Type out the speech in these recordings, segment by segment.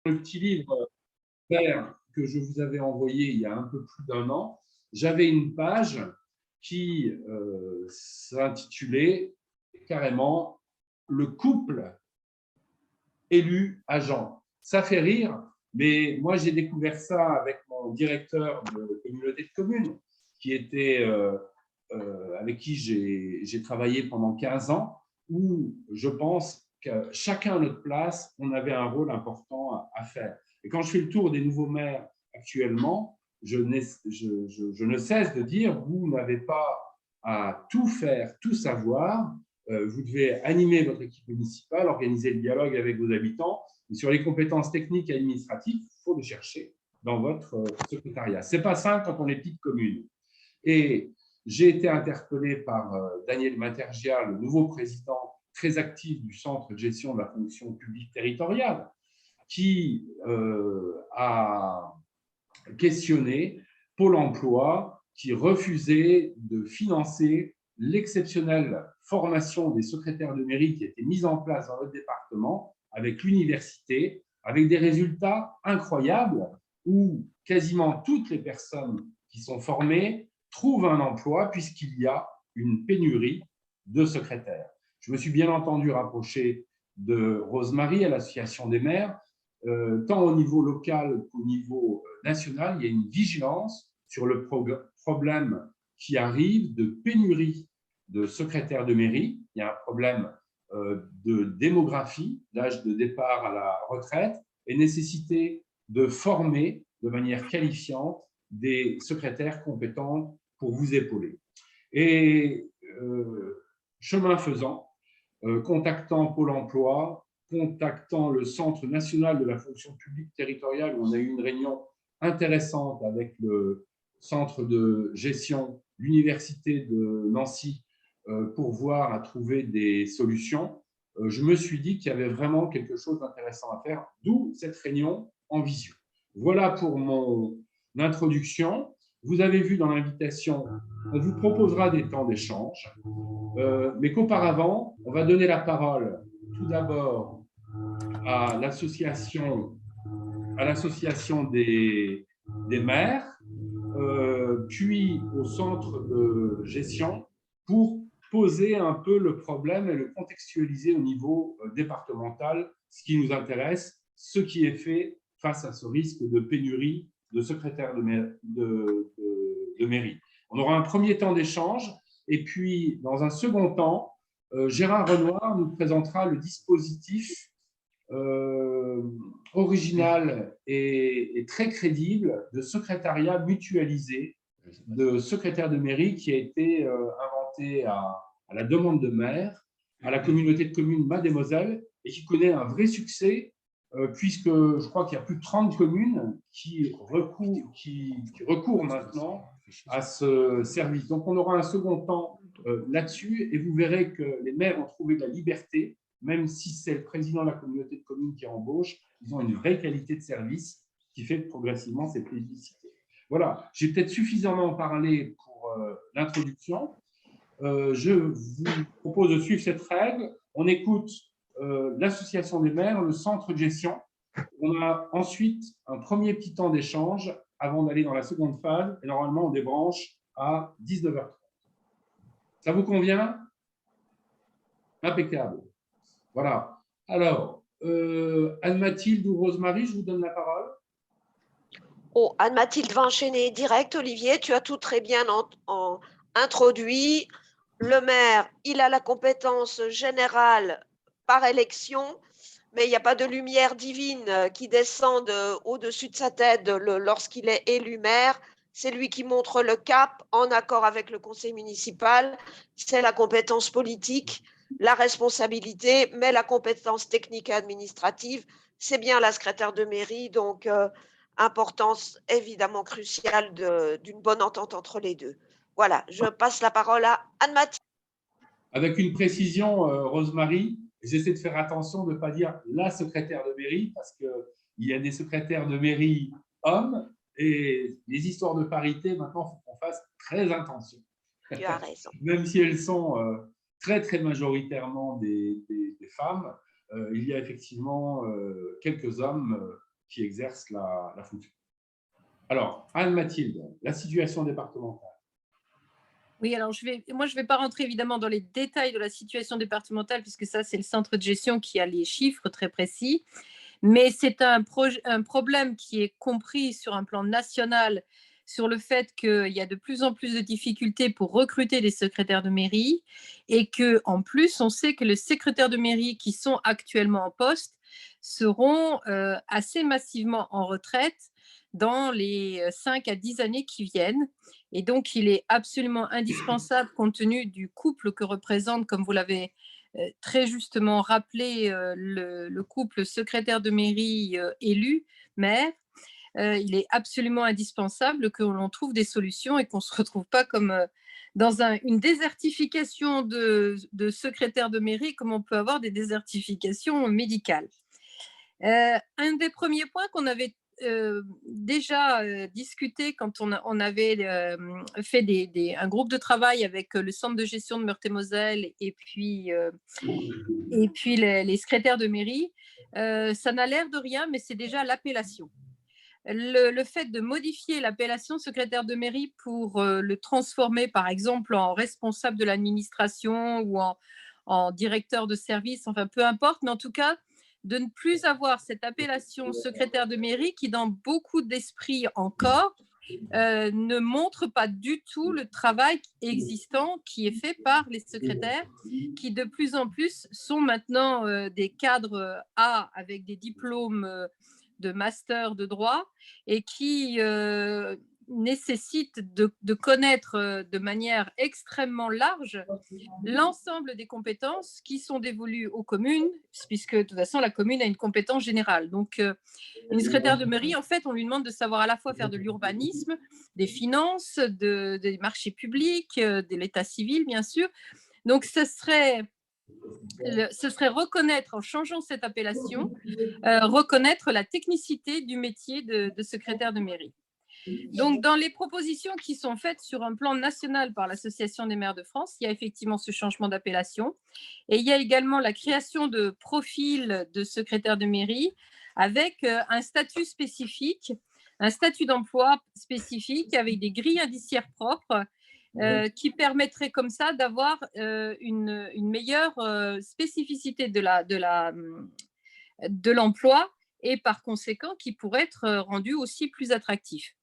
le petit livre vert que je vous avais envoyé il y a un peu plus d'un an, j'avais une page qui s'intitulait carrément le couple élu-agent. Ça fait rire, mais moi j'ai découvert ça avec mon directeur de communauté de communes, qui était, avec qui j'ai travaillé pendant 15 ans, où je pense que chacun à notre place, on avait un rôle important à faire. Et quand je fais le tour des nouveaux maires actuellement, je ne cesse de dire, vous n'avez pas à tout faire, tout savoir. Vous devez animer votre équipe municipale, organiser le dialogue avec vos habitants. Et sur les compétences techniques et administratives, il faut les chercher dans votre secrétariat. Ce n'est pas simple quand on est petite commune. Et j'ai été interpellé par Daniel Matergia, le nouveau président très actif du Centre de gestion de la fonction publique territoriale, qui a questionné Pôle emploi, qui refusait de financer l'exceptionnelle formation des secrétaires de mairie qui a été mise en place dans notre département avec l'université, avec des résultats incroyables où quasiment toutes les personnes qui sont formées trouvent un emploi puisqu'il y a une pénurie de secrétaires. Je me suis bien entendu rapproché de Rosemary à l'Association des maires, tant au niveau local qu'au niveau national, il y a une vigilance sur le problème qui arrive de pénurie de secrétaires de mairie. Il y a un problème de démographie, l'âge de départ à la retraite, et nécessité de former de manière qualifiante des secrétaires compétents pour vous épauler. Et chemin faisant, contactant Pôle emploi, contactant le Centre national de la fonction publique territoriale, où on a eu une réunion intéressante avec le centre de gestion, l'université de Nancy, pour voir à trouver des solutions, je me suis dit qu'il y avait vraiment quelque chose d'intéressant à faire, d'où cette réunion en visio. Voilà pour mon introduction. Vous avez vu dans l'invitation, on vous proposera des temps d'échange, mais qu'auparavant, on va donner la parole tout d'abord à l'association des maires, puis au centre de gestion pour poser un peu le problème et le contextualiser au niveau départemental, ce qui nous intéresse, ce qui est fait face à ce risque de pénurie de secrétaires de mairie. On aura un premier temps d'échange et puis, dans un second temps, Gérard Renoir nous présentera le dispositif original et très crédible de secrétariat mutualisé de secrétaire de mairie qui a été inventé à la demande de maire, à la communauté de communes Mademoiselle et qui connaît un vrai succès puisque je crois qu'il y a plus de 30 communes qui recourent maintenant à ce service. Donc, on aura un second temps là-dessus et vous verrez que les maires ont trouvé de la liberté, même si c'est le président de la communauté de communes qui embauche, ils ont une vraie qualité de service qui fait que progressivement, c'est plébiscité. Voilà, j'ai peut-être suffisamment parlé pour l'introduction. Je vous propose de suivre cette règle. On écoute l'association des maires, le centre de gestion. On a ensuite un premier petit temps d'échange avant d'aller dans la seconde phase. Et normalement, on débranche à 19h30. Ça vous convient? Impeccable. Voilà. Alors, Anne-Mathilde ou Rosemary, je vous donne la parole. Oh, Anne-Mathilde va enchaîner direct. Olivier, tu as tout très bien introduit. Le maire, il a la compétence générale par élection, mais il n'y a pas de lumière divine qui descende au-dessus de sa tête lorsqu'il est élu maire. C'est lui qui montre le cap en accord avec le conseil municipal. C'est la compétence politique, la responsabilité, mais la compétence technique et administrative, c'est bien la secrétaire de mairie. Donc, importance évidemment cruciale d'une bonne entente entre les deux. Voilà, je passe la parole à Anne-Mathilde. Avec une précision, Rosemary, j'essaie de faire attention de ne pas dire la secrétaire de mairie, parce qu'il y a des secrétaires de mairie hommes, et les histoires de parité, maintenant, il faut qu'on fasse très attention. Tu as raison. Même si elles sont très, très majoritairement des femmes, il y a effectivement quelques hommes qui exercent la fonction. Alors, Anne-Mathilde, la situation départementale. Oui, alors moi, je ne vais pas rentrer évidemment dans les détails de la situation départementale, puisque ça, c'est le centre de gestion qui a les chiffres très précis. Mais c'est un problème qui est compris sur un plan national, sur le fait qu'il y a de plus en plus de difficultés pour recruter des secrétaires de mairie et qu'en plus, on sait que les secrétaires de mairie qui sont actuellement en poste seront assez massivement en retraite dans les 5 à 10 années qui viennent. Et donc, il est absolument indispensable, compte tenu du couple que représente, comme vous l'avez très justement rappelé, le couple secrétaire de mairie élu, maire, il est absolument indispensable que l'on trouve des solutions et qu'on ne se retrouve pas comme dans une désertification de secrétaires de mairie, comme on peut avoir des désertifications médicales. Un des premiers points qu'on avait déjà discuté quand on avait fait un groupe de travail avec le centre de gestion de Meurthe-et-Moselle et puis les secrétaires de mairie, ça n'a l'air de rien, mais c'est déjà l'appellation. Le fait de modifier l'appellation secrétaire de mairie pour le transformer, par exemple, en responsable de l'administration ou en directeur de service, enfin peu importe, mais en tout cas, de ne plus avoir cette appellation secrétaire de mairie qui, dans beaucoup d'esprits encore, ne montre pas du tout le travail existant qui est fait par les secrétaires, qui de plus en plus sont maintenant des cadres A avec des diplômes de master de droit et qui nécessitent de connaître de manière extrêmement large l'ensemble des compétences qui sont dévolues aux communes, puisque de toute façon, la commune a une compétence générale. Donc, une secrétaire de mairie, en fait, on lui demande de savoir à la fois faire de l'urbanisme, des finances, des marchés publics, de l'état civil, bien sûr. Donc, ce serait reconnaître, en changeant cette appellation, reconnaître la technicité du métier de secrétaire de mairie. Donc, dans les propositions qui sont faites sur un plan national par l'Association des maires de France, il y a effectivement ce changement d'appellation. Et il y a également la création de profils de secrétaire de mairie avec un statut spécifique, un statut d'emploi spécifique avec des grilles indiciaires propres qui permettrait comme ça d'avoir une meilleure spécificité de l'emploi et par conséquent qui pourrait être rendu aussi plus attractif.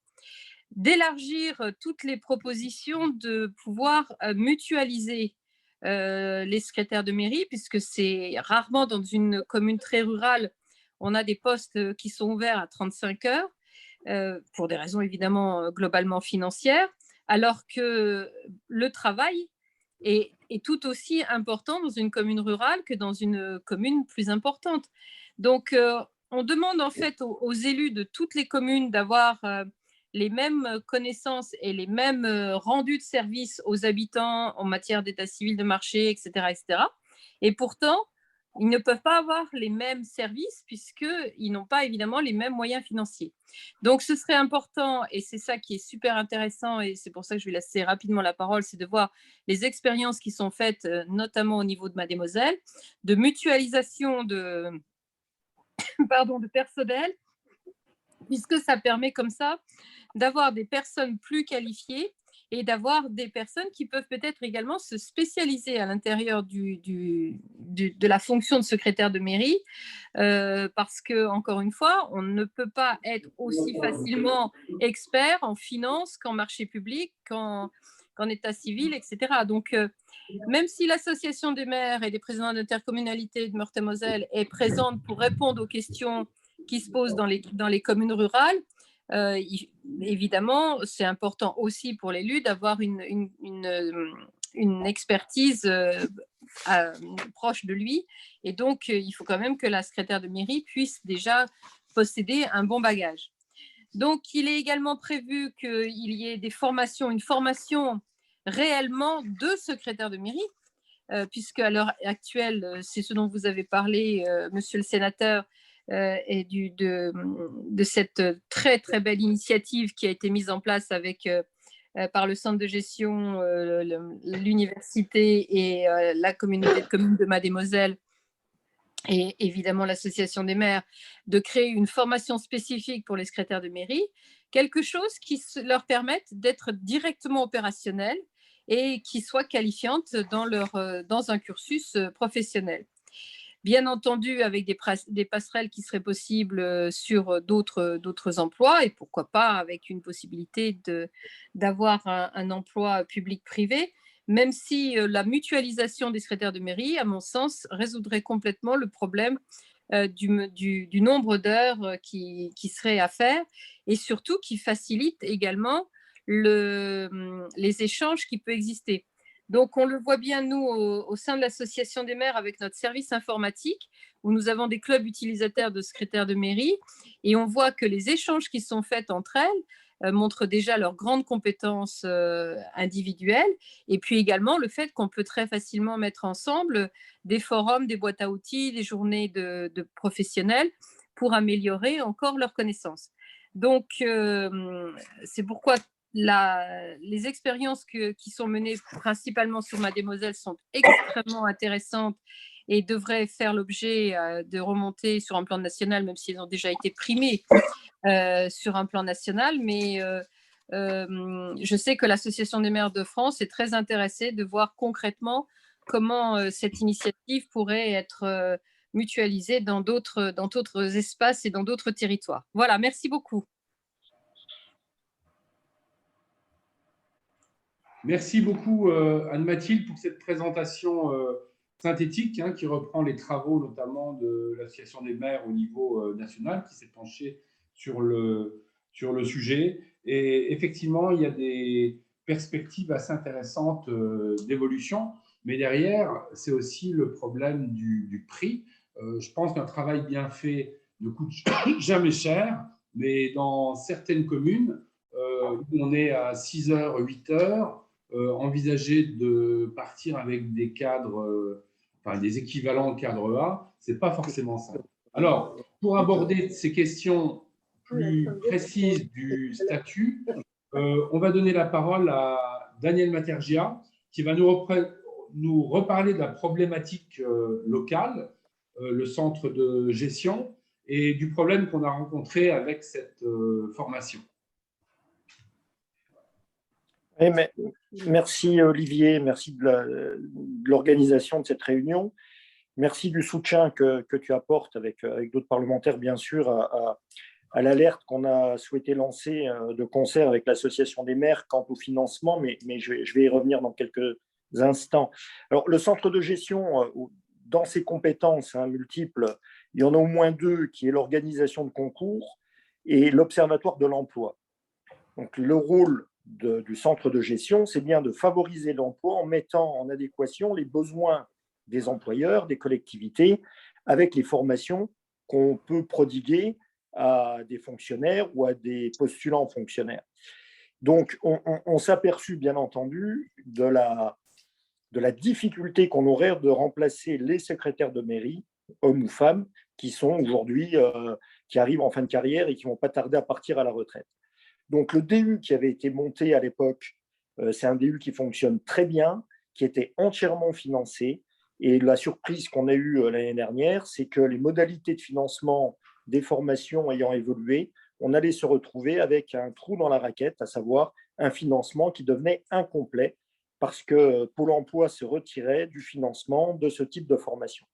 D'élargir toutes les propositions de pouvoir mutualiser les secrétaires de mairie, puisque c'est rarement dans une commune très rurale, on a des postes qui sont ouverts à 35 heures, pour des raisons évidemment globalement financières, alors que le travail est tout aussi important dans une commune rurale que dans une commune plus importante. Donc, on demande en fait aux élus de toutes les communes d'avoir les mêmes connaissances et les mêmes rendus de services aux habitants en matière d'état civil, de marché, etc., etc. Et pourtant, ils ne peuvent pas avoir les mêmes services puisqu'ils n'ont pas évidemment les mêmes moyens financiers. Donc, ce serait important, et c'est ça qui est super intéressant, et c'est pour ça que je vais laisser rapidement la parole, c'est de voir les expériences qui sont faites, notamment au niveau de Mademoiselle, de mutualisation de personnel, puisque ça permet comme ça d'avoir des personnes plus qualifiées et d'avoir des personnes qui peuvent peut-être également se spécialiser à l'intérieur de la fonction de secrétaire de mairie, parce que, encore une fois, on ne peut pas être aussi facilement expert en finance qu'en marché public, qu'en état civil, etc. Donc, même si l'association des maires et des présidents d'intercommunalité de Meurthe-et-Moselle est présente pour répondre aux questions qui se posent dans les communes rurales, évidemment, c'est important aussi pour l'élu d'avoir une expertise proche de lui. Et donc, il faut quand même que la secrétaire de mairie puisse déjà posséder un bon bagage. Donc, il est également prévu qu'il y ait une formation réellement de secrétaire de mairie, puisque à l'heure actuelle, c'est ce dont vous avez parlé, monsieur le sénateur, et de cette très, très belle initiative qui a été mise en place par le centre de gestion, l'université et la communauté de communes de Mademoiselle et évidemment l'association des maires, de créer une formation spécifique pour les secrétaires de mairie, quelque chose qui leur permette d'être directement opérationnels et qui soit qualifiante dans un cursus professionnel. Bien entendu, avec des passerelles qui seraient possibles sur d'autres emplois et pourquoi pas avec une possibilité d'avoir un emploi public-privé, même si la mutualisation des secrétaires de mairie, à mon sens, résoudrait complètement le problème du nombre d'heures qui serait à faire et surtout qui facilite également les échanges qui peuvent exister. Donc, on le voit bien, nous, au sein de l'association des maires, avec notre service informatique, où nous avons des clubs utilisateurs de secrétaires de mairie, et on voit que les échanges qui sont faits entre elles montrent déjà leurs grandes compétences individuelles, et puis également le fait qu'on peut très facilement mettre ensemble des forums, des boîtes à outils, des journées de professionnels pour améliorer encore leurs connaissances. Donc, c'est pourquoi les expériences qui sont menées principalement sur Mademoiselle sont extrêmement intéressantes et devraient faire l'objet de remontées sur un plan national, même si elles ont déjà été primées sur un plan national. Mais je sais que l'Association des maires de France est très intéressée de voir concrètement comment cette initiative pourrait être mutualisée dans d'autres espaces et dans d'autres territoires. Voilà, merci beaucoup. Merci beaucoup Anne-Mathilde pour cette présentation synthétique qui reprend les travaux notamment de l'Association des maires au niveau national qui s'est penchée sur le sujet. Et effectivement, il y a des perspectives assez intéressantes d'évolution, mais derrière, c'est aussi le problème du prix. Je pense qu'un travail bien fait ne coûte jamais cher, mais dans certaines communes, où on est à 6 heures, 8 heures, envisager de partir avec des cadres, enfin des équivalents cadre A, c'est pas forcément ça. Alors, pour aborder ces questions plus précises du statut, on va donner la parole à Daniel Matergia, qui va nous reparler de la problématique locale, le centre de gestion, et du problème qu'on a rencontré avec cette formation. Oui, mais merci Olivier, merci de l'organisation de cette réunion. Merci du soutien que tu apportes avec d'autres parlementaires, bien sûr, à l'alerte qu'on a souhaité lancer de concert avec l'Association des maires quant au financement, mais je vais y revenir dans quelques instants. Alors, le centre de gestion, dans ses compétences multiples, il y en a au moins deux, qui est l'organisation de concours et l'observatoire de l'emploi. Donc, le rôle du centre de gestion, c'est bien de favoriser l'emploi en mettant en adéquation les besoins des employeurs, des collectivités, avec les formations qu'on peut prodiguer à des fonctionnaires ou à des postulants fonctionnaires. Donc, on s'est aperçu, bien entendu, de la difficulté qu'on aurait de remplacer les secrétaires de mairie, hommes ou femmes, qui sont aujourd'hui, qui arrivent en fin de carrière et qui ne vont pas tarder à partir à la retraite. Donc, le DU qui avait été monté à l'époque, c'est un DU qui fonctionne très bien, qui était entièrement financé. Et la surprise qu'on a eue l'année dernière, c'est que les modalités de financement des formations ayant évolué, on allait se retrouver avec un trou dans la raquette, à savoir un financement qui devenait incomplet parce que Pôle emploi se retirait du financement de ce type de formation.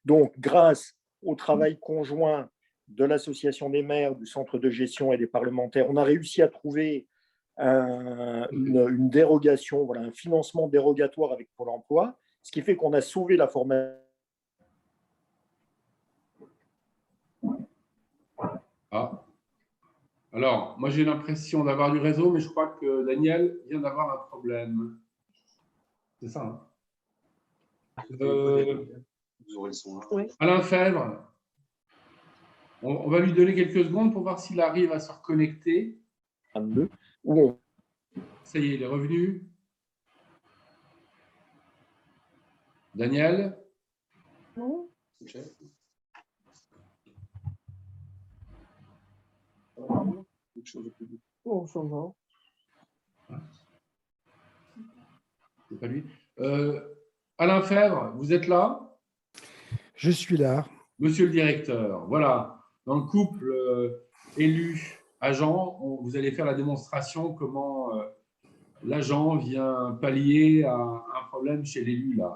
Donc, grâce au travail conjoint de l'Association des maires, du centre de gestion et des parlementaires, on a réussi à trouver une dérogation, voilà, un financement dérogatoire avec Pôle emploi, ce qui fait qu'on a sauvé la formation. Ah. Alors, moi j'ai l'impression d'avoir du réseau, mais je crois que Daniel vient d'avoir un problème. C'est ça, hein Alain Fèvre, on va lui donner quelques secondes pour voir s'il arrive à se reconnecter. Ça y est, il est revenu. Daniel? Non. Oh, ça va. C'est pas lui. Alain Fèvre, vous êtes là? Je suis là. Monsieur le directeur, voilà, dans le couple élu-agent, vous allez faire la démonstration comment l'agent vient pallier à un problème chez l'élu, là.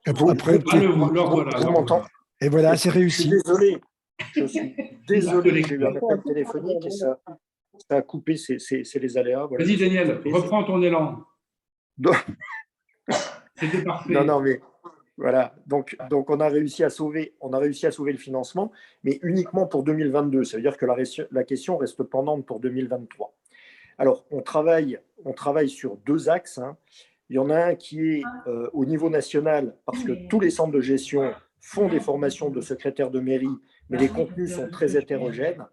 Après, Voilà. et voilà, c'est Je suis réussi. désolé. Je suis désolé, j'ai eu un appel téléphonique et ça a coupé, c'est les aléas. Voilà, Vas-y, Daniel, reprends ton élan. C'était parfait. Non, mais voilà. Donc on a réussi à sauver le financement, mais uniquement pour 2022. Ça veut dire que la question reste pendante pour 2023. Alors, on travaille sur deux axes, hein. Il y en a un qui est au niveau national, parce que tous les centres de gestion font des formations de secrétaires de mairie, mais les contenus sont très hétérogènes.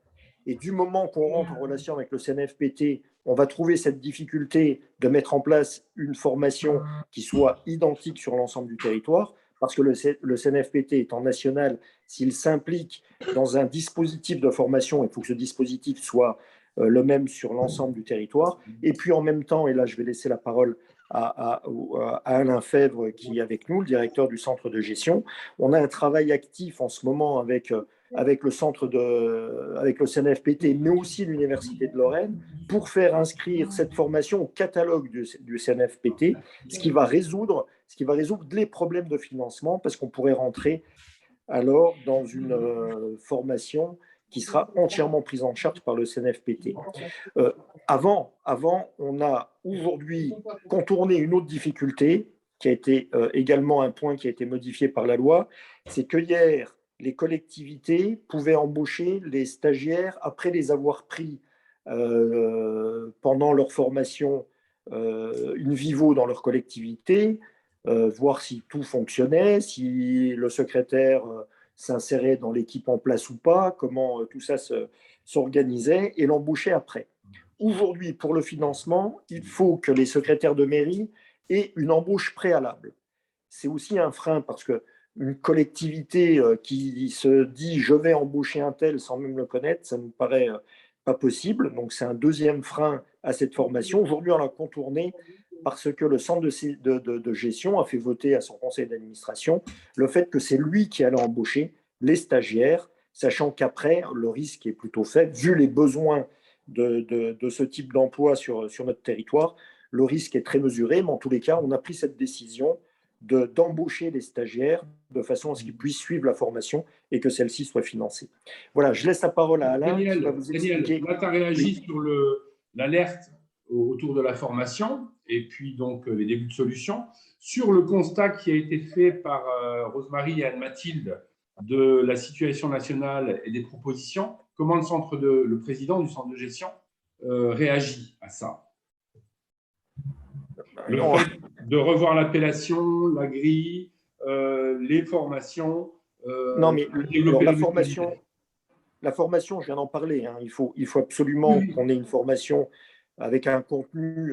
Et du moment qu'on rentre en relation avec le CNFPT, on va trouver cette difficulté de mettre en place une formation qui soit identique sur l'ensemble du territoire, parce que le CNFPT étant national, s'il s'implique dans un dispositif de formation, il faut que ce dispositif soit le même sur l'ensemble du territoire. Et puis en même temps, et là je vais laisser la parole à Alain Fèvre qui est avec nous, le directeur du centre de gestion, on a un travail actif en ce moment avec le CNFPT, mais aussi l'Université de Lorraine, pour faire inscrire cette formation au catalogue du CNFPT, ce qui va résoudre les problèmes de financement, parce qu'on pourrait rentrer alors dans une formation qui sera entièrement prise en charge par le CNFPT. Avant, on a aujourd'hui contourné une autre difficulté, qui a été également un point qui a été modifié par la loi, c'est que hier, les collectivités pouvaient embaucher les stagiaires après les avoir pris pendant leur formation in vivo dans leur collectivité, voir si tout fonctionnait, si le secrétaire s'insérait dans l'équipe en place ou pas, comment tout ça s'organisait, et l'embaucher après. Aujourd'hui, pour le financement, il faut que les secrétaires de mairie aient une embauche préalable. C'est aussi un frein, parce que une collectivité qui se dit « je vais embaucher un tel » sans même le connaître, ça ne nous paraît pas possible. Donc c'est un deuxième frein à cette formation. Aujourd'hui, on l'a contourné parce que le centre de gestion a fait voter à son conseil d'administration le fait que c'est lui qui allait embaucher les stagiaires, sachant qu'après, le risque est plutôt faible, vu les besoins de ce type d'emploi sur notre territoire, le risque est très mesuré, mais en tous les cas, on a pris cette décision d'embaucher les stagiaires de façon à ce qu'ils puissent suivre la formation et que celle-ci soit financée. Voilà, je laisse la parole à Alain qui va vous expliquer. Daniel, là, tu as réagi sur l'alerte autour de la formation et puis donc les débuts de solutions. Sur le constat qui a été fait par Rosemary et Anne-Mathilde de la situation nationale et des propositions, comment le président du centre de gestion réagit à ça? Le fait de revoir l'appellation, la grille, les formations. Non, mais alors, la formation, je viens d'en parler, hein. Il faut absolument qu'on ait une formation avec un contenu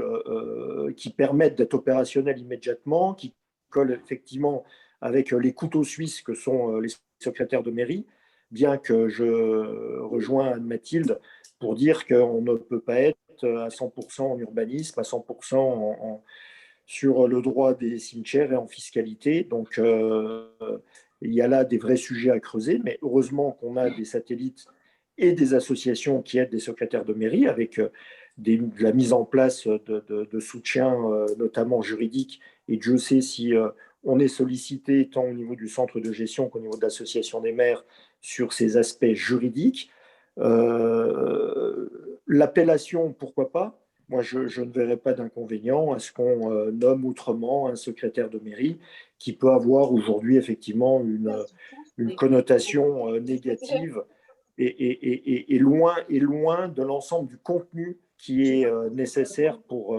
qui permette d'être opérationnel immédiatement, qui colle effectivement avec les couteaux suisses que sont les secrétaires de mairie, bien que je rejoins Anne-Mathilde pour dire qu'on ne peut pas être à 100% en urbanisme, à 100% sur le droit des cimetières et en fiscalité. Donc, il y a là des vrais sujets à creuser, mais heureusement qu'on a des satellites et des associations qui aident des secrétaires de mairie avec de la mise en place de soutien, notamment juridique. Et Dieu sait si on est sollicité tant au niveau du centre de gestion qu'au niveau de l'association des maires sur ces aspects juridiques. L'appellation, pourquoi pas? Moi, je ne verrais pas d'inconvénient à ce qu'on nomme autrement un secrétaire de mairie qui peut avoir aujourd'hui effectivement une connotation négative et loin de l'ensemble du contenu qui est nécessaire pour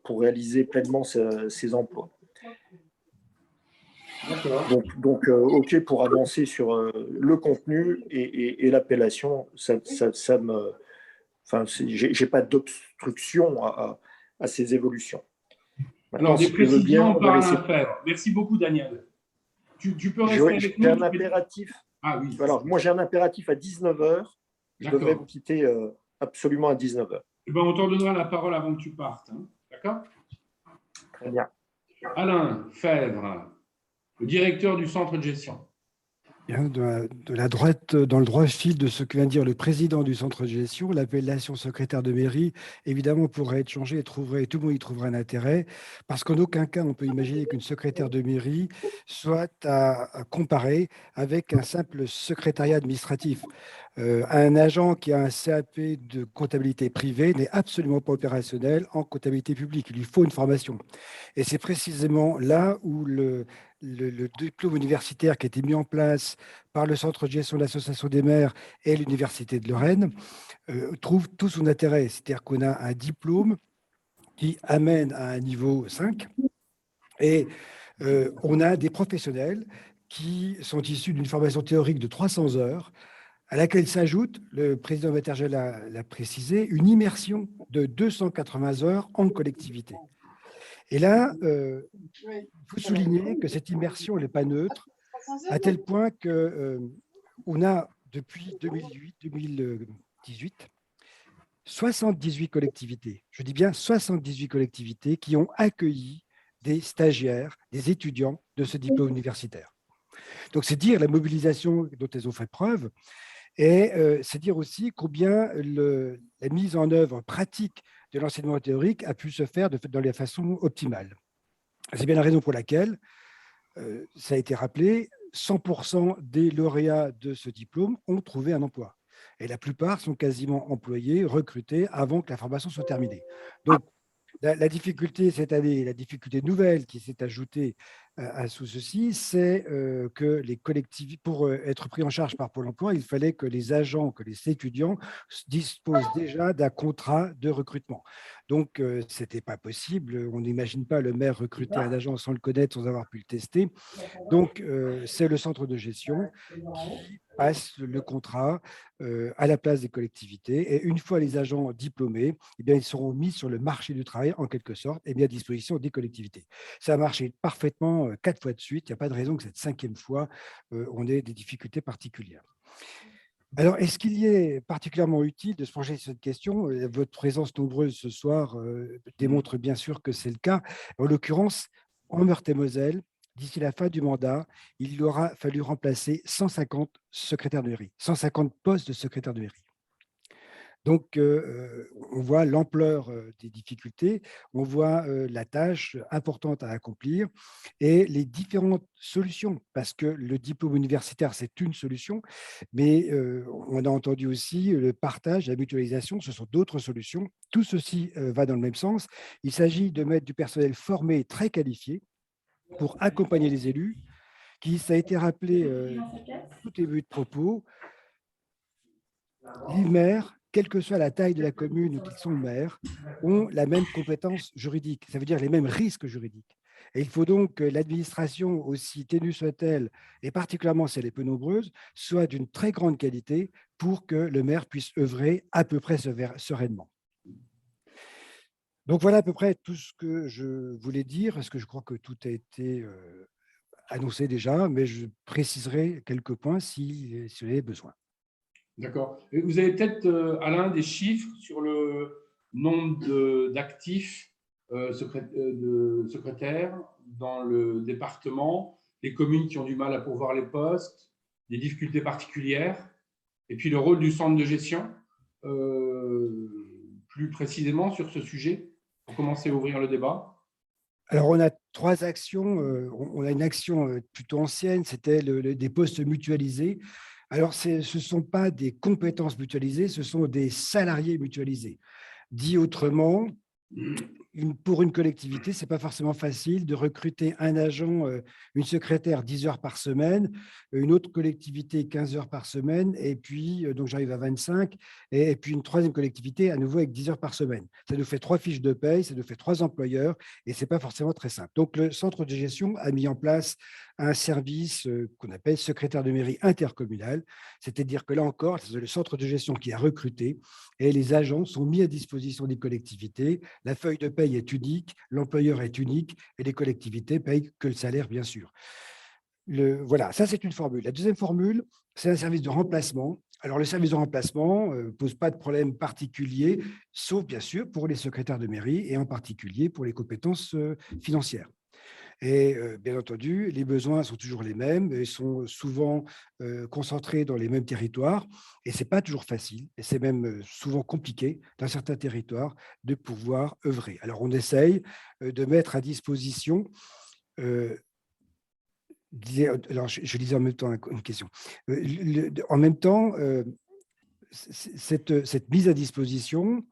réaliser pleinement ces emplois. Donc, OK pour avancer sur le contenu et l'appellation, j'ai pas d'obstruction à ces évolutions. Maintenant, alors, des précisions par Alain Fèvre. Merci beaucoup, Daniel. Tu peux rester avec nous. J'ai un impératif. Ah oui. Alors, moi, j'ai un impératif à 19h. Je devrais vous quitter absolument à 19h. Eh ben, on t'en donnera la parole avant que tu partes. Hein. D'accord? Très bien. Alain Fèvre, le directeur du centre de gestion. Bien, dans le droit fil de ce que vient de dire le président du centre de gestion, l'appellation secrétaire de mairie, évidemment, pourrait être changée et tout le monde y trouverait un intérêt, parce qu'en aucun cas, on peut imaginer qu'une secrétaire de mairie soit à comparer avec un simple secrétariat administratif. Un agent qui a un CAP de comptabilité privée n'est absolument pas opérationnel en comptabilité publique. Il lui faut une formation. Et c'est précisément là où le diplôme universitaire qui a été mis en place par le Centre de gestion de l'Association des maires et l'Université de Lorraine trouve tout son intérêt. C'est-à-dire qu'on a un diplôme qui amène à un niveau 5 et on a des professionnels qui sont issus d'une formation théorique de 300 heures à laquelle s'ajoute, le président Watergel l'a précisé, une immersion de 280 heures en collectivité. Et là, il faut souligner que cette immersion n'est pas neutre, à tel point qu'on a, depuis 2018, 78 collectivités, je dis bien 78 collectivités, qui ont accueilli des stagiaires, des étudiants de ce diplôme universitaire. Donc, c'est dire la mobilisation dont elles ont fait preuve, et c'est dire aussi combien la mise en œuvre pratique de l'enseignement théorique a pu se faire dans les façons optimales. C'est bien la raison pour laquelle, ça a été rappelé, 100% des lauréats de ce diplôme ont trouvé un emploi. Et la plupart sont quasiment employés, recrutés avant que la formation soit terminée. Donc, la difficulté cette année, la difficulté nouvelle qui s'est ajoutée à sous ceci, c'est que les collectivités, pour être pris en charge par Pôle emploi, il fallait que les agents, que les étudiants disposent déjà d'un contrat de recrutement. Donc, ce n'était pas possible. On n'imagine pas le maire recruter un agent sans le connaître, sans avoir pu le tester. Donc, c'est le centre de gestion qui passe le contrat à la place des collectivités. Et une fois les agents diplômés, eh bien, ils seront mis sur le marché du travail, en quelque sorte, et mis à disposition des collectivités. Ça a marché parfaitement 4 fois de suite. Il n'y a pas de raison que cette 5e fois, on ait des difficultés particulières. Alors, est-ce qu'il y est particulièrement utile de se pencher sur cette question? Votre présence nombreuse ce soir démontre bien sûr que c'est le cas. En l'occurrence, en Meurthe-et-Moselle, d'ici la fin du mandat, il aura fallu remplacer 150 secrétaires de mairie, 150 postes de secrétaire de mairie. Donc, on voit l'ampleur des difficultés, on voit la tâche importante à accomplir et les différentes solutions, parce que le diplôme universitaire, c'est une solution, mais on a entendu aussi le partage, la mutualisation, ce sont d'autres solutions. Tout ceci va dans le même sens. Il s'agit de mettre du personnel formé, très qualifié, pour accompagner les élus, qui, ça a été rappelé tout début de propos, les maires, quelle que soit la taille de la commune où ils sont maires, ont la même compétence juridique, ça veut dire les mêmes risques juridiques. Et il faut donc que l'administration, aussi ténue soit-elle, et particulièrement si elle est peu nombreuse, soit d'une très grande qualité pour que le maire puisse œuvrer à peu près sereinement. Donc voilà à peu près tout ce que je voulais dire, parce que je crois que tout a été annoncé déjà, mais je préciserai quelques points si vous avez besoin. D'accord. Et vous avez peut-être, Alain, des chiffres sur le nombre d'actifs de secrétaires dans le département, les communes qui ont du mal à pourvoir les postes, des difficultés particulières, et puis le rôle du centre de gestion, plus précisément sur ce sujet, pour commencer à ouvrir le débat. Alors, on a 3 actions. On a une action plutôt ancienne, c'était des postes mutualisés. Alors, ce ne sont pas des compétences mutualisées, ce sont des salariés mutualisés. Dit autrement, pour une collectivité, ce n'est pas forcément facile de recruter un agent, une secrétaire 10 heures par semaine, une autre collectivité 15 heures par semaine, et puis, donc j'arrive à 25, et puis une troisième collectivité à nouveau avec 10 heures par semaine. Ça nous fait 3 fiches de paye, ça nous fait 3 employeurs, et ce n'est pas forcément très simple. Donc, le centre de gestion a mis en place un service qu'on appelle secrétaire de mairie intercommunal, c'est-à-dire que là encore, c'est le centre de gestion qui a recruté, et les agents sont mis à disposition des collectivités. La feuille de paye est unique, l'employeur est unique et les collectivités payent que le salaire, bien sûr. Voilà, ça c'est une formule. La deuxième formule, c'est un service de remplacement. Alors, le service de remplacement ne pose pas de problème particulier, sauf bien sûr pour les secrétaires de mairie et en particulier pour les compétences financières. Et bien entendu, les besoins sont toujours les mêmes, ils sont souvent concentrés dans les mêmes territoires, et ce n'est pas toujours facile, et c'est même souvent compliqué dans certains territoires de pouvoir œuvrer. Alors, on essaye de mettre à disposition, alors je lisais en même temps une question. En même temps, cette mise à disposition,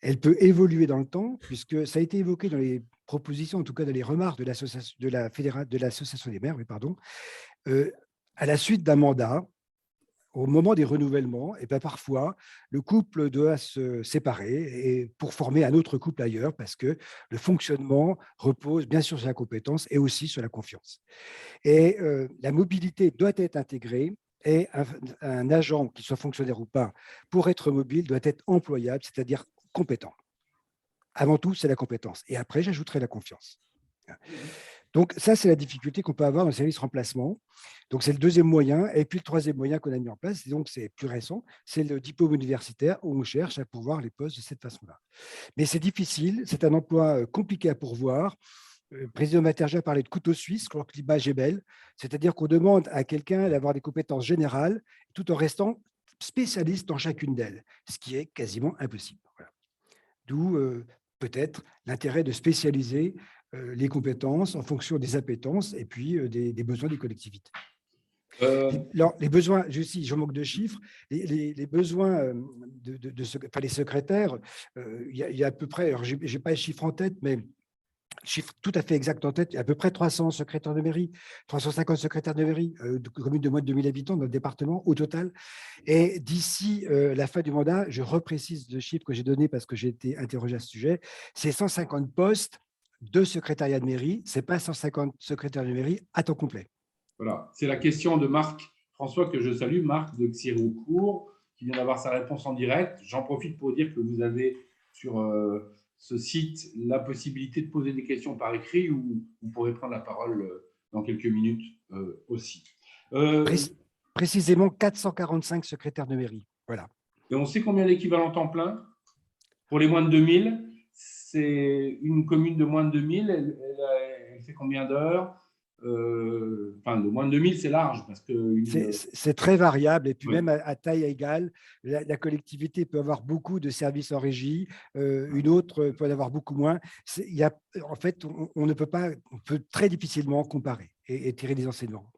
elle peut évoluer dans le temps, puisque ça a été évoqué dans les propositions, en tout cas dans les remarques de l'association des maires, oui, pardon, à la suite d'un mandat, au moment des renouvellements, et bien parfois, le couple doit se séparer et pour former un autre couple ailleurs, parce que le fonctionnement repose bien sûr sur la compétence et aussi sur la confiance. Et la mobilité doit être intégrée, et un agent, qu'il soit fonctionnaire ou pas, pour être mobile, doit être employable, c'est-à-dire compétent. Avant tout, c'est la compétence. Et après, j'ajouterai la confiance. Donc, ça, c'est la difficulté qu'on peut avoir dans le service remplacement. Donc, c'est le deuxième moyen. Et puis, le troisième moyen qu'on a mis en place, donc c'est plus récent, c'est le diplôme universitaire où on cherche à pourvoir les postes de cette façon-là. Mais c'est difficile, c'est un emploi compliqué à pourvoir. Le président Materja parlait de couteau suisse, alors que l'image est belle. C'est-à-dire qu'on demande à quelqu'un d'avoir des compétences générales tout en restant spécialiste dans chacune d'elles, ce qui est quasiment impossible. Voilà. D'où peut-être l'intérêt de spécialiser les compétences en fonction des appétences et puis des besoins des collectivités. Alors, les besoins, je manque de chiffres, les besoins les secrétaires, il y a à peu près, alors je n'ai pas les chiffres en tête, mais chiffre tout à fait exact en tête, il y a à peu près 300 secrétaires de mairie, 350 secrétaires de mairie, de communes de moins de 2000 habitants dans le département au total. Et d'ici la fin du mandat, je reprécise le chiffre que j'ai donné parce que j'ai été interrogé à ce sujet, c'est 150 postes de secrétariat de mairie, ce n'est pas 150 secrétaires de mairie à temps complet. Voilà, c'est la question de Marc François que je salue, Marc de Xiroucourt, qui vient d'avoir sa réponse en direct. J'en profite pour dire que vous avez sur ce site la possibilité de poser des questions par écrit ou vous pourrez prendre la parole dans quelques minutes aussi. Précisément 445 secrétaires de mairie. Voilà. Et on sait combien d'équivalents temps plein pour les moins de 2000? C'est une commune de moins de 2000, elle fait combien d'heures? Enfin, de moins de 2000, c'est large. C'est très variable. Et puis, oui, même à taille égale, la collectivité peut avoir beaucoup de services en régie, une autre peut en avoir beaucoup moins. En fait, on peut très difficilement comparer et tirer des enseignements.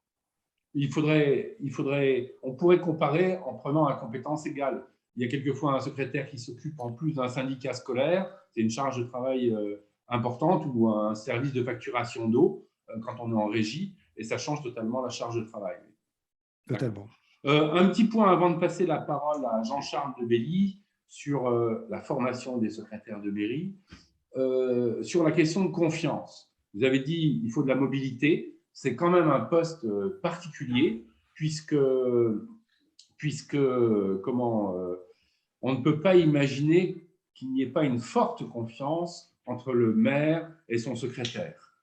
On pourrait comparer en prenant à compétence égale. Il y a quelquefois un secrétaire qui s'occupe en plus d'un syndicat scolaire, c'est une charge de travail importante, ou un service de facturation d'eau quand on est en régie, et ça change totalement la charge de travail. Totalement. Un petit point avant de passer la parole à Jean-Charles de Belly sur la formation des secrétaires de mairie, sur la question de confiance. Vous avez dit qu'il faut de la mobilité. C'est quand même un poste particulier puisque on ne peut pas imaginer qu'il n'y ait pas une forte confiance entre le maire et son secrétaire.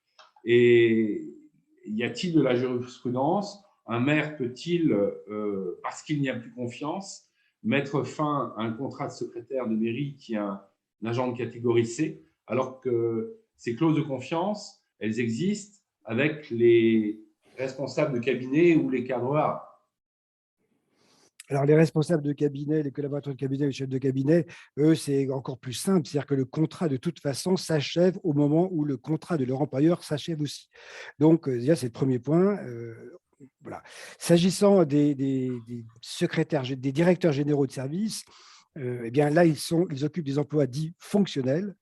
Et y a-t-il de la jurisprudence? Un maire peut-il, parce qu'il n'y a plus confiance, mettre fin à un contrat de secrétaire de mairie qui est un agent de catégorie C, alors que ces clauses de confiance, elles existent avec les responsables de cabinet ou les cadres A? Alors, les responsables de cabinet, les collaborateurs de cabinet, les chefs de cabinet, eux, c'est encore plus simple. C'est-à-dire que le contrat, de toute façon, s'achève au moment où le contrat de leur employeur s'achève aussi. Donc, déjà, c'est le premier point. Voilà. S'agissant des secrétaires, des directeurs généraux de service, eh bien, là, ils occupent des emplois dits fonctionnels,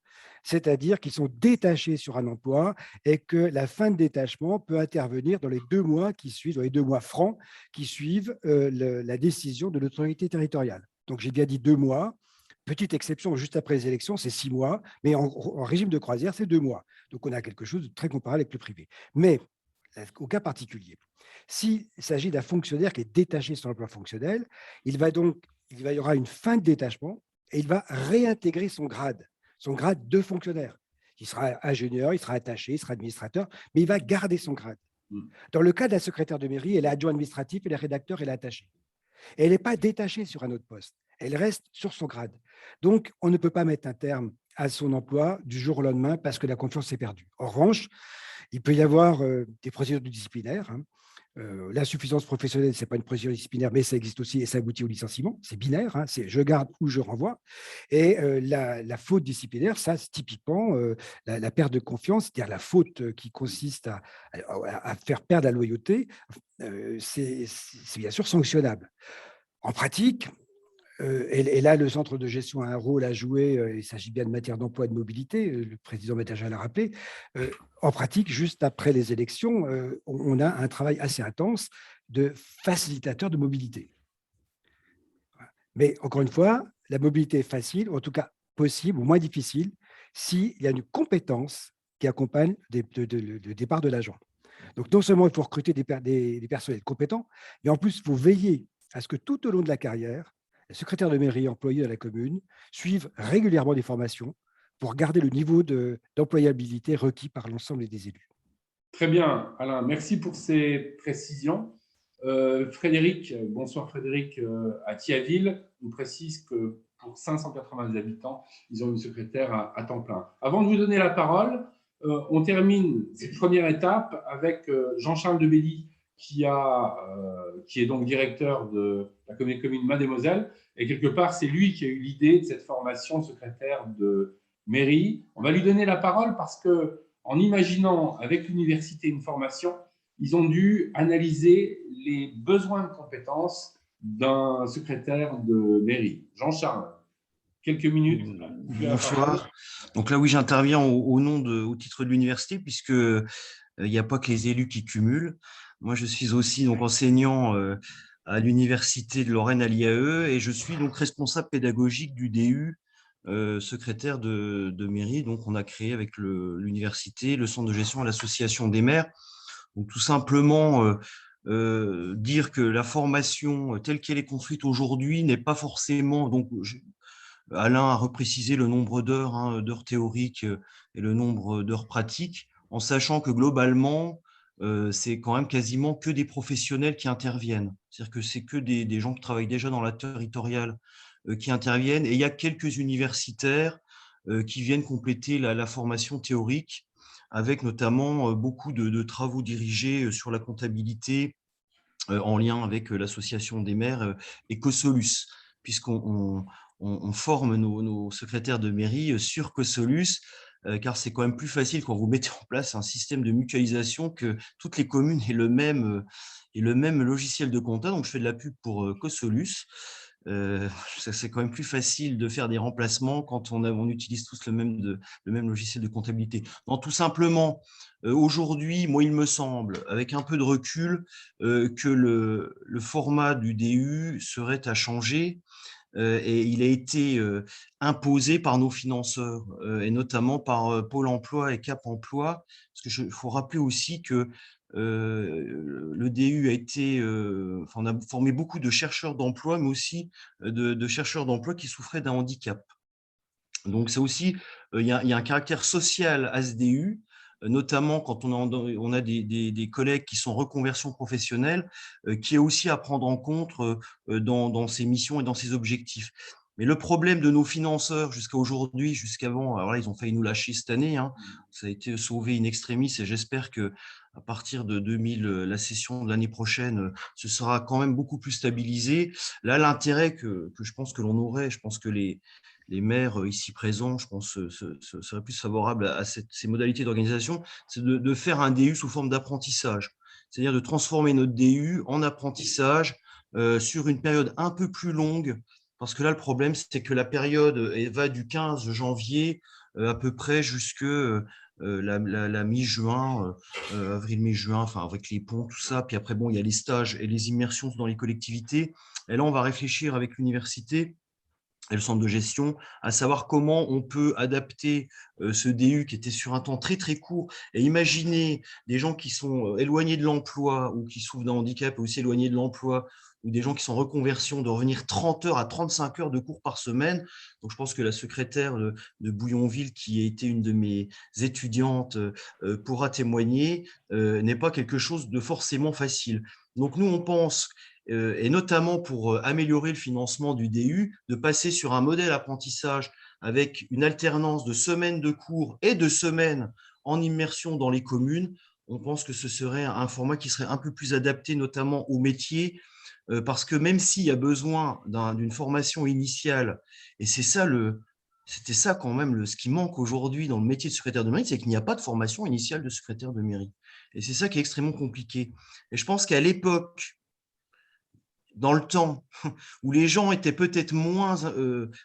c'est-à-dire qu'ils sont détachés sur un emploi et que la fin de détachement peut intervenir dans les 2 mois qui suivent, dans les 2 mois francs qui suivent la décision de l'autorité territoriale. Donc, j'ai bien dit 2 mois. Petite exception, juste après les élections, c'est 6 mois, mais en régime de croisière, c'est 2 mois. Donc, on a quelque chose de très comparable avec le privé. Mais, au cas particulier, s'il s'agit d'un fonctionnaire qui est détaché sur l'emploi fonctionnel, il y aura une fin de détachement et il va réintégrer son grade de fonctionnaire. Il sera ingénieur, il sera attaché, il sera administrateur, mais il va garder son grade. Dans le cas d'un secrétaire de mairie, elle est adjoint administratif, elle est rédacteur, elle est attachée. Et elle n'est pas détachée sur un autre poste. Elle reste sur son grade. Donc, on ne peut pas mettre un terme à son emploi du jour au lendemain parce que la confiance est perdue. En revanche, Il peut y avoir des procédures disciplinaires. Hein. L'insuffisance professionnelle, ce n'est pas une procédure disciplinaire, mais ça existe aussi et ça aboutit au licenciement. C'est binaire, hein, c'est je garde ou je renvoie. Et la faute disciplinaire, ça, c'est typiquement la perte de confiance, c'est-à-dire la faute qui consiste à faire perdre la loyauté, c'est bien sûr sanctionnable. En pratique, et là, le centre de gestion a un rôle à jouer. Il s'agit bien de matière d'emploi et de mobilité. Le président Métager l'a rappelé. En pratique, juste après les élections, on a un travail assez intense de facilitateur de mobilité. Mais encore une fois, la mobilité est facile, ou en tout cas possible ou moins difficile, s'il y a une compétence qui accompagne le départ de l'agent. Donc, non seulement il faut recruter des personnels compétents, mais en plus, il faut veiller à ce que tout au long de la carrière, les secrétaires de mairie employés à la commune suivent régulièrement des formations pour garder le niveau d'employabilité requis par l'ensemble des élus. Très bien, Alain. Merci pour ces précisions. Frédéric, bonsoir Frédéric, à Thiaville, nous précise que pour 580 habitants, ils ont une secrétaire à temps plein. Avant de vous donner la parole, on termine cette première étape avec Jean-Charles Debelly, qui est donc directeur de la commune Mademoiselle. Et quelque part, c'est lui qui a eu l'idée de cette formation de secrétaire de mairie. On va lui donner la parole parce qu'en imaginant avec l'université une formation, ils ont dû analyser les besoins de compétences d'un secrétaire de mairie. Jean-Charles, quelques minutes. Bonsoir. Donc là, oui, j'interviens au titre de l'université, puisque il n'y a pas que les élus qui cumulent. Moi, je suis aussi donc enseignant à l'université de Lorraine à l'IAE et je suis donc responsable pédagogique du DU, secrétaire de mairie. Donc, on a créé avec l'université, le centre de gestion et l'association des maires. Donc, tout simplement, dire que la formation telle qu'elle est construite aujourd'hui n'est pas forcément… Donc, Alain a reprécisé le nombre d'heures, d'heures théoriques et le nombre d'heures pratiques, en sachant que globalement, c'est quand même quasiment que des professionnels qui interviennent. C'est-à-dire que c'est que des gens qui travaillent déjà dans la territoriale qui interviennent. Et il y a quelques universitaires qui viennent compléter la formation théorique, avec notamment beaucoup de travaux dirigés sur la comptabilité en lien avec l'association des maires Ecosolus, puisqu'on forme nos secrétaires de mairie sur Cosolus, car c'est quand même plus facile quand vous mettez en place un système de mutualisation que toutes les communes aient le même logiciel de compta. Donc, je fais de la pub pour Cosolus. C'est quand même plus facile de faire des remplacements quand on utilise tous le même logiciel de comptabilité. Non, tout simplement, aujourd'hui, moi, il me semble, avec un peu de recul, que le format du DU serait à changer. Et il a été imposé par nos financeurs, et notamment par Pôle emploi et Cap emploi, parce qu'il faut rappeler aussi que le DU a été… on a formé beaucoup de chercheurs d'emploi, mais aussi de chercheurs d'emploi qui souffraient d'un handicap. Donc, ça aussi, il y a un caractère social à ce DU, notamment quand on a des collègues qui sont en reconversion professionnelle, qui est aussi à prendre en compte dans ses missions et dans ses objectifs. Mais le problème de nos financeurs jusqu'à aujourd'hui, jusqu'avant, alors là, ils ont failli nous lâcher cette année, ça a été sauvé in extremis et j'espère que à partir de la session de l'année prochaine, ce sera quand même beaucoup plus stabilisé. Là, l'intérêt que je pense que l'on aurait, je pense que les maires ici présents, je pense, seraient plus favorables à ces modalités d'organisation, c'est de faire un DU sous forme d'apprentissage, c'est-à-dire de transformer notre DU en apprentissage sur une période un peu plus longue, parce que là, le problème, c'est que la période va du 15 janvier à peu près jusque la mi-juin, avril-mai-juin, enfin avec les ponts, tout ça. Puis après, bon, il y a les stages et les immersions dans les collectivités. Et là, on va réfléchir avec l'université et le centre de gestion, à savoir comment on peut adapter ce DU qui était sur un temps très très court et imaginer des gens qui sont éloignés de l'emploi ou qui souffrent d'un handicap aussi éloignés de l'emploi ou des gens qui sont en reconversion de revenir 30 heures à 35 heures de cours par semaine. Donc, je pense que la secrétaire de Bouillonville, qui a été une de mes étudiantes, pourra témoigner, n'est pas quelque chose de forcément facile. Donc, nous, on pense… et notamment pour améliorer le financement du DU, de passer sur un modèle apprentissage avec une alternance de semaines de cours et de semaines en immersion dans les communes, on pense que ce serait un format qui serait un peu plus adapté, notamment au métier, parce que même s'il y a besoin d'une formation initiale, et c'était ça quand même ce qui manque aujourd'hui dans le métier de secrétaire de mairie, c'est qu'il n'y a pas de formation initiale de secrétaire de mairie. Et c'est ça qui est extrêmement compliqué. Et je pense qu'à l'époque, dans le temps, où les gens étaient peut-être moins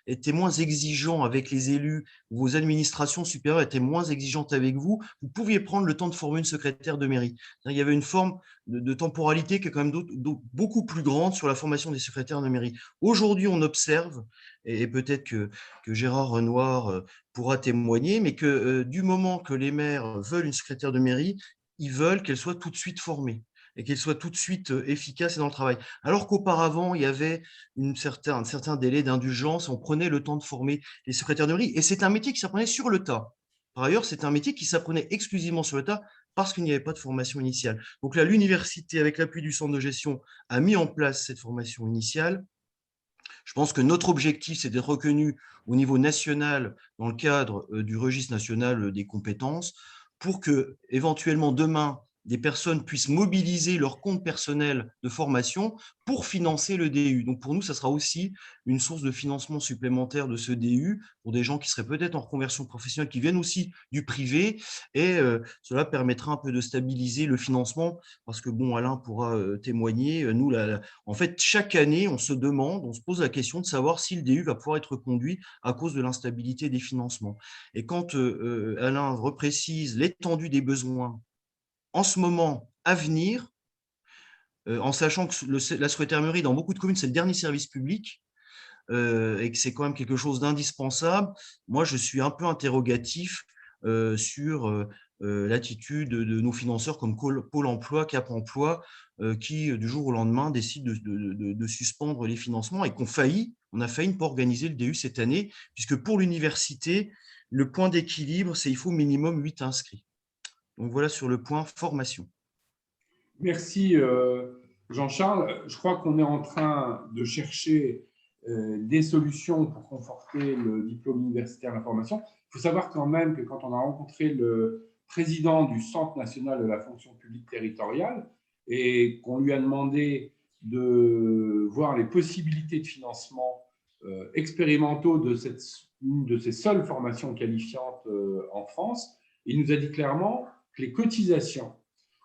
exigeants avec les élus, où vos administrations supérieures étaient moins exigeantes avec vous, vous pouviez prendre le temps de former une secrétaire de mairie. Il y avait une forme de temporalité qui est quand même beaucoup plus grande sur la formation des secrétaires de mairie. Aujourd'hui, on observe, et peut-être que Gérard Renoir pourra témoigner, mais que du moment que les maires veulent une secrétaire de mairie, ils veulent qu'elle soit tout de suite formée et qu'elle soit tout de suite efficace et dans le travail. Alors qu'auparavant, il y avait un certain délai d'indulgence, on prenait le temps de former les secrétaires de mairie, et c'est un métier qui s'apprenait sur le tas. Par ailleurs, c'est un métier qui s'apprenait exclusivement sur le tas parce qu'il n'y avait pas de formation initiale. Donc là, l'université, avec l'appui du centre de gestion, a mis en place cette formation initiale. Je pense que notre objectif, c'est d'être reconnu au niveau national dans le cadre du registre national des compétences pour que, éventuellement, demain, des personnes puissent mobiliser leur compte personnel de formation pour financer le DU. Donc pour nous, ça sera aussi une source de financement supplémentaire de ce DU pour des gens qui seraient peut-être en reconversion professionnelle, qui viennent aussi du privé, et cela permettra un peu de stabiliser le financement, parce que, bon, Alain pourra témoigner, nous, en fait, chaque année, on se pose la question de savoir si le DU va pouvoir être conduit à cause de l'instabilité des financements. Et quand Alain reprécise l'étendue des besoins en ce moment à venir, en sachant que la secrétaire mairie, dans beaucoup de communes, c'est le dernier service public, et que c'est quand même quelque chose d'indispensable, moi, je suis un peu interrogatif sur l'attitude de nos financeurs comme Pôle emploi, Cap emploi, qui, du jour au lendemain, décident de suspendre les financements, et on a failli ne pas organiser le DU cette année, puisque pour l'université, le point d'équilibre, c'est qu'il faut minimum 8 inscrits. Donc voilà sur le point formation. Merci Jean-Charles. Je crois qu'on est en train de chercher des solutions pour conforter le diplôme universitaire d'information. Il faut savoir quand même que quand on a rencontré le président du Centre national de la fonction publique territoriale et qu'on lui a demandé de voir les possibilités de financement expérimentaux de une de ces seules formations qualifiantes en France, il nous a dit clairement que les cotisations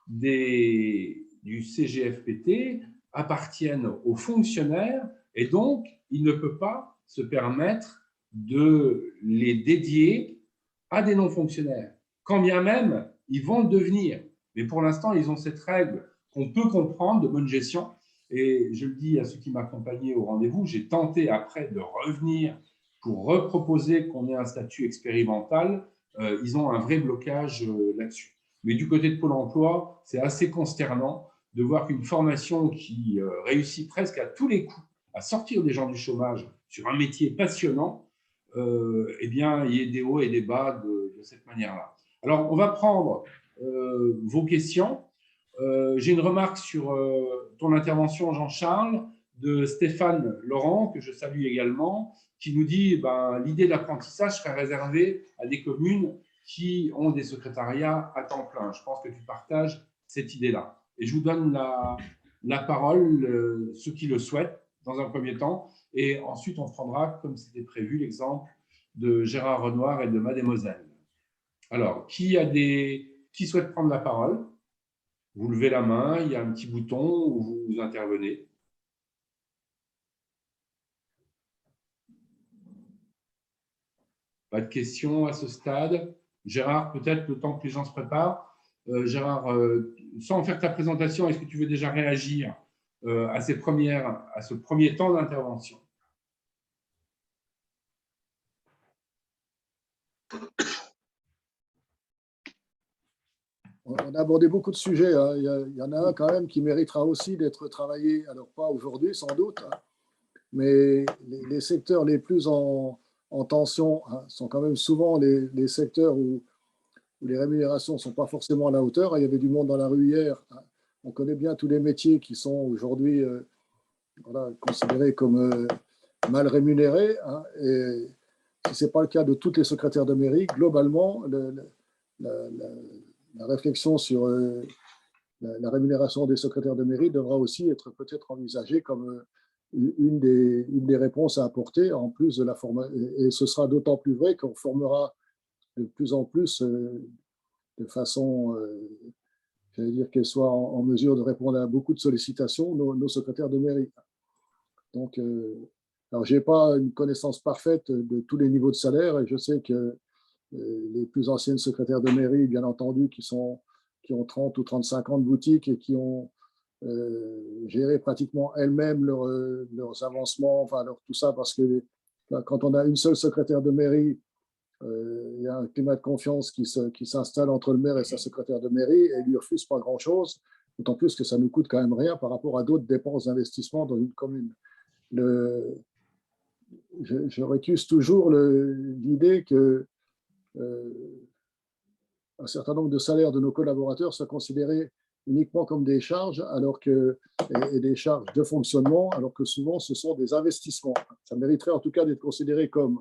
du CGFPT appartiennent aux fonctionnaires, et donc il ne peut pas se permettre de les dédier à des non-fonctionnaires, quand bien même ils vont le devenir. Mais pour l'instant, ils ont cette règle qu'on peut comprendre de bonne gestion. Et je le dis à ceux qui m'accompagnaient au rendez-vous, j'ai tenté après de revenir pour reproposer qu'on ait un statut expérimental. Ils ont un vrai blocage là-dessus. Mais du côté de Pôle emploi, c'est assez consternant de voir qu'une formation qui réussit presque à tous les coups à sortir des gens du chômage sur un métier passionnant, eh bien, il y ait des hauts et des bas de cette manière-là. Alors, on va prendre vos questions. J'ai une remarque sur ton intervention, Jean-Charles, de Stéphane Laurent, que je salue également, qui nous dit l'idée de l'apprentissage serait réservée à des communes qui ont des secrétariats à temps plein. Je pense que tu partages cette idée-là. Et je vous donne la parole, ceux qui le souhaitent, dans un premier temps, et ensuite on prendra, comme c'était prévu, l'exemple de Gérard Renoir et de Mademoiselle. Alors, qui souhaite prendre la parole? Vous levez la main, il y a un petit bouton où vous intervenez. Pas de questions à ce stade. Gérard, peut-être le temps que les gens se préparent. Gérard, sans faire ta présentation, est-ce que tu veux déjà réagir à ce premier temps d'intervention? On a abordé beaucoup de sujets. Hein. Il y en a un quand même qui méritera aussi d'être travaillé, alors pas aujourd'hui sans doute, hein, mais les secteurs les plus en tension sont quand même souvent les secteurs où les rémunérations ne sont pas forcément à la hauteur. Il y avait du monde dans la rue hier. On connaît bien tous les métiers qui sont aujourd'hui considérés comme mal rémunérés. Et si ce n'est pas le cas de toutes les secrétaires de mairie, globalement, la réflexion sur la rémunération des secrétaires de mairie devra aussi être peut-être envisagée comme une des réponses à apporter, en plus de la formation. Et ce sera d'autant plus vrai qu'on formera de plus en plus de façon, j'allais dire, qu'elle soit en mesure de répondre à beaucoup de sollicitations, nos secrétaires de mairie. Donc, alors, je n'ai pas une connaissance parfaite de tous les niveaux de salaire et je sais que les plus anciennes secrétaires de mairie, bien entendu, qui ont 30 ou 35 ans de boutique et qui ont géré pratiquement elles-mêmes leurs avancements, enfin, tout ça, parce que quand on a une seule secrétaire de mairie, il y a un climat de confiance qui s'installe entre le maire et sa secrétaire de mairie et il lui refuse pas grand-chose, d'autant plus que ça nous coûte quand même rien par rapport à d'autres dépenses d'investissement dans une commune. Je récuse toujours l'idée que un certain nombre de salaires de nos collaborateurs soient considérés uniquement comme des charges et des charges de fonctionnement, alors que souvent ce sont des investissements. Ça mériterait en tout cas d'être considéré comme.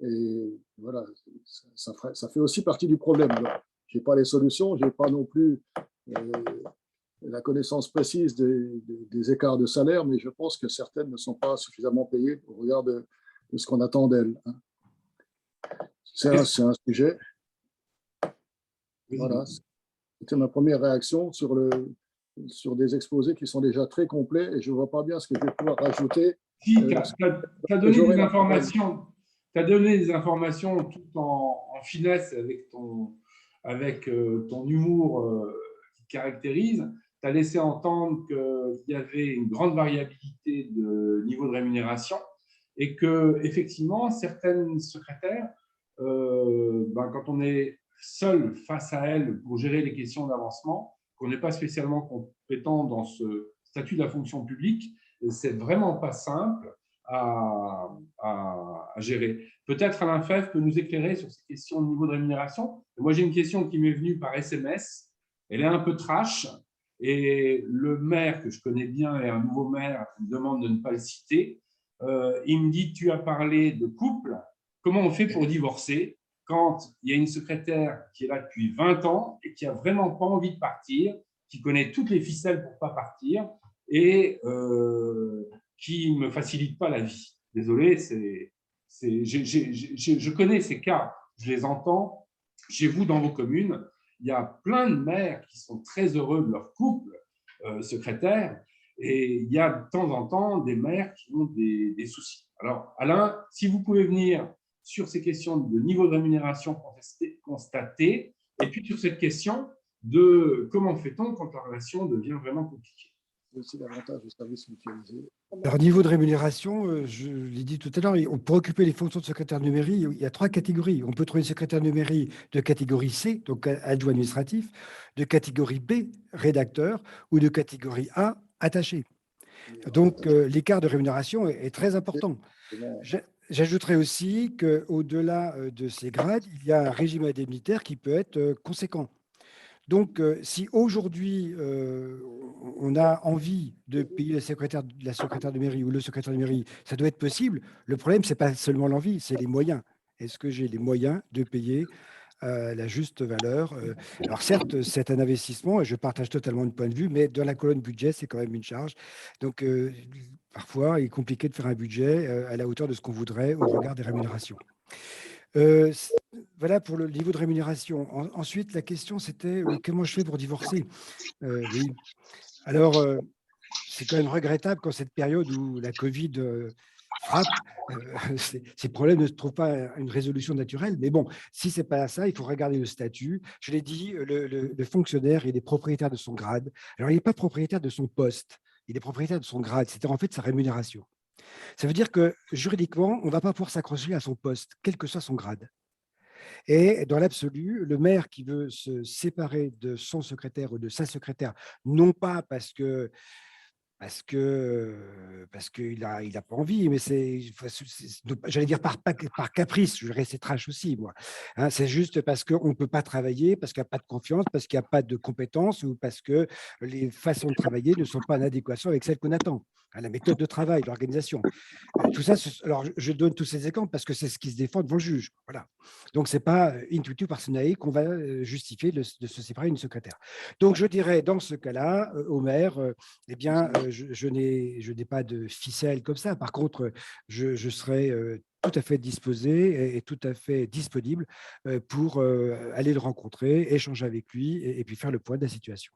Et voilà, ça fait aussi partie du problème. Je n'ai pas les solutions, je n'ai pas non plus la connaissance précise des écarts de salaire, mais je pense que certaines ne sont pas suffisamment payées au regard de ce qu'on attend d'elles. C'est un sujet. Voilà, c'était ma première réaction sur des exposés qui sont déjà très complets et je ne vois pas bien ce que je vais pouvoir rajouter. Si, tu as donné des informations. Tu as donné des informations tout en finesse avec ton humour qui te caractérise. Tu as laissé entendre qu'il y avait une grande variabilité de niveau de rémunération et qu'effectivement, certaines secrétaires, quand on est seul face à elles pour gérer les questions d'avancement, qu'on n'est pas spécialement compétent dans ce statut de la fonction publique, c'est vraiment pas simple à gérer. Peut-être Alain Fèvre peut nous éclairer sur ces questions de niveau de rémunération. Moi, j'ai une question qui m'est venue par SMS. Elle est un peu trash. Et le maire que je connais bien et un nouveau maire me demande de ne pas le citer. Il me dit, tu as parlé de couple. Comment on fait pour divorcer quand il y a une secrétaire qui est là depuis 20 ans et qui n'a vraiment pas envie de partir, qui connaît toutes les ficelles pour ne pas partir et qui ne me facilite pas la vie. Désolé, je connais ces cas, je les entends chez vous dans vos communes. Il y a plein de maires qui sont très heureux de leur couple secrétaire et il y a de temps en temps des maires qui ont des soucis. Alors, Alain, si vous pouvez venir sur ces questions de niveau de rémunération constaté et puis sur cette question de comment fait-on quand la relation devient vraiment compliquée. Aussi l'avantage du service mutualisé. Alors, niveau de rémunération, je l'ai dit tout à l'heure, pour occuper les fonctions de secrétaire de mairie, il y a 3 catégories. On peut trouver une secrétaire de mairie de catégorie C, donc adjoint administratif, de catégorie B, rédacteur, ou de catégorie A, attaché. Donc, l'écart de rémunération est très important. J'ajouterais aussi qu'au-delà de ces grades, il y a un régime indemnitaire qui peut être conséquent. Donc, si aujourd'hui, on a envie de payer la secrétaire de mairie ou le secrétaire de mairie, ça doit être possible. Le problème, ce n'est pas seulement l'envie, c'est les moyens. Est-ce que j'ai les moyens de payer la juste valeur? Alors certes, c'est un investissement et je partage totalement le point de vue, mais dans la colonne budget, c'est quand même une charge. Donc, parfois, il est compliqué de faire un budget à la hauteur de ce qu'on voudrait au regard des rémunérations. Voilà pour le niveau de rémunération. Ensuite, la question, c'était comment je fais pour divorcer? Oui. Alors, c'est quand même regrettable qu'en cette période où la Covid frappe, ces problèmes ne se trouvent pas une résolution naturelle. Mais bon, si ce n'est pas ça, il faut regarder le statut. Je l'ai dit, le fonctionnaire, il est propriétaire de son grade. Alors, il n'est pas propriétaire de son poste, il est propriétaire de son grade, c'est-à-dire en fait sa rémunération. Ça veut dire que juridiquement, on ne va pas pouvoir s'accrocher à son poste, quel que soit son grade. Et dans l'absolu, le maire qui veut se séparer de son secrétaire ou de sa secrétaire, non pas parce qu'il n'a pas envie, mais j'allais dire par caprice, je vais rester trash aussi, moi. Hein, c'est juste parce qu'on ne peut pas travailler, parce qu'il n'y a pas de confiance, parce qu'il n'y a pas de compétences ou parce que les façons de travailler ne sont pas en adéquation avec celles qu'on attend. à la méthode de travail, l'organisation. Tout ça, alors je donne tous ces exemples parce que c'est ce qui se défend devant le juge. Voilà. Donc, ce n'est pas intuitu personae qu'on va justifier de se séparer d'une secrétaire. Donc, je dirais, dans ce cas-là, au maire, eh bien, je n'ai pas de ficelle comme ça. Par contre, je serai tout à fait disposé et tout à fait disponible pour aller le rencontrer, échanger avec lui et puis faire le point de la situation.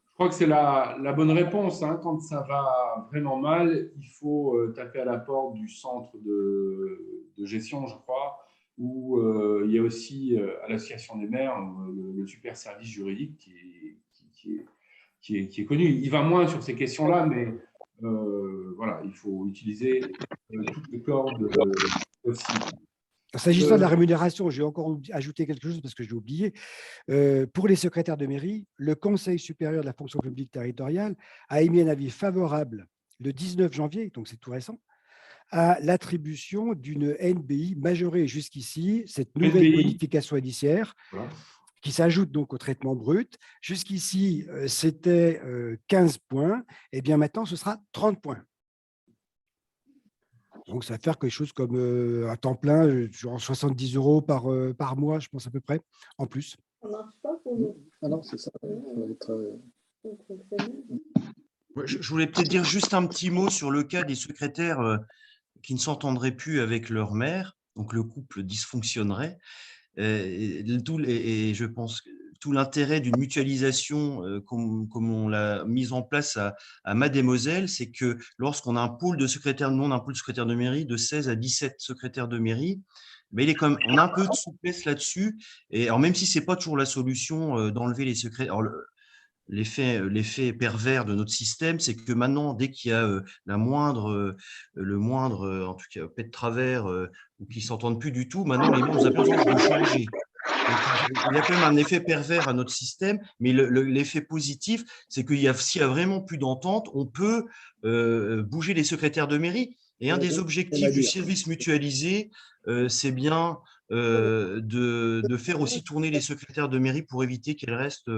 Je crois que c'est la bonne réponse. Hein. Quand ça va vraiment mal, il faut taper à la porte du centre de gestion, je crois, où il y a aussi à l'association des maires le super service juridique qui est connu. Il va moins sur ces questions-là, mais voilà, il faut utiliser toutes les cordes possibles. S'agissant de la rémunération, j'ai encore ajouté quelque chose parce que j'ai oublié. Pour les secrétaires de mairie, le Conseil supérieur de la fonction publique territoriale a émis un avis favorable le 19 janvier, donc c'est tout récent, à l'attribution d'une NBI majorée jusqu'ici, cette nouvelle bonification indiciaire voilà, qui s'ajoute donc au traitement brut. Jusqu'ici, c'était 15 points, et bien maintenant, ce sera 30 points. Donc, ça va faire quelque chose comme un temps plein, genre 70 € par mois, je pense à peu près, en plus. Ça marche pas pour nous. Ah non, c'est ça. Je voulais peut-être dire juste un petit mot sur le cas des secrétaires qui ne s'entendraient plus avec leur mère, donc le couple dysfonctionnerait. Et je pense que tout l'intérêt d'une mutualisation comme on l'a mise en place à Mademoiselle, c'est que lorsqu'on a un pôle de secrétaires, nous on a un pôle de secrétaires de mairie de 16 à 17 secrétaires de mairie, mais on a un peu de souplesse là-dessus. Et alors même si c'est pas toujours la solution d'enlever les secrétaires, l'effet pervers de notre système, c'est que maintenant, dès qu'il y a le moindre, en tout cas, pet de travers, ou qui ne s'entendent plus du tout, maintenant, les membres ont besoin de changer. Donc, il y a quand même un effet pervers à notre système, mais l'effet positif, c'est s'il y a vraiment plus d'entente, on peut bouger les secrétaires de mairie. Et un des objectifs du service mutualisé, c'est bien de faire aussi tourner les secrétaires de mairie pour éviter qu'elles restent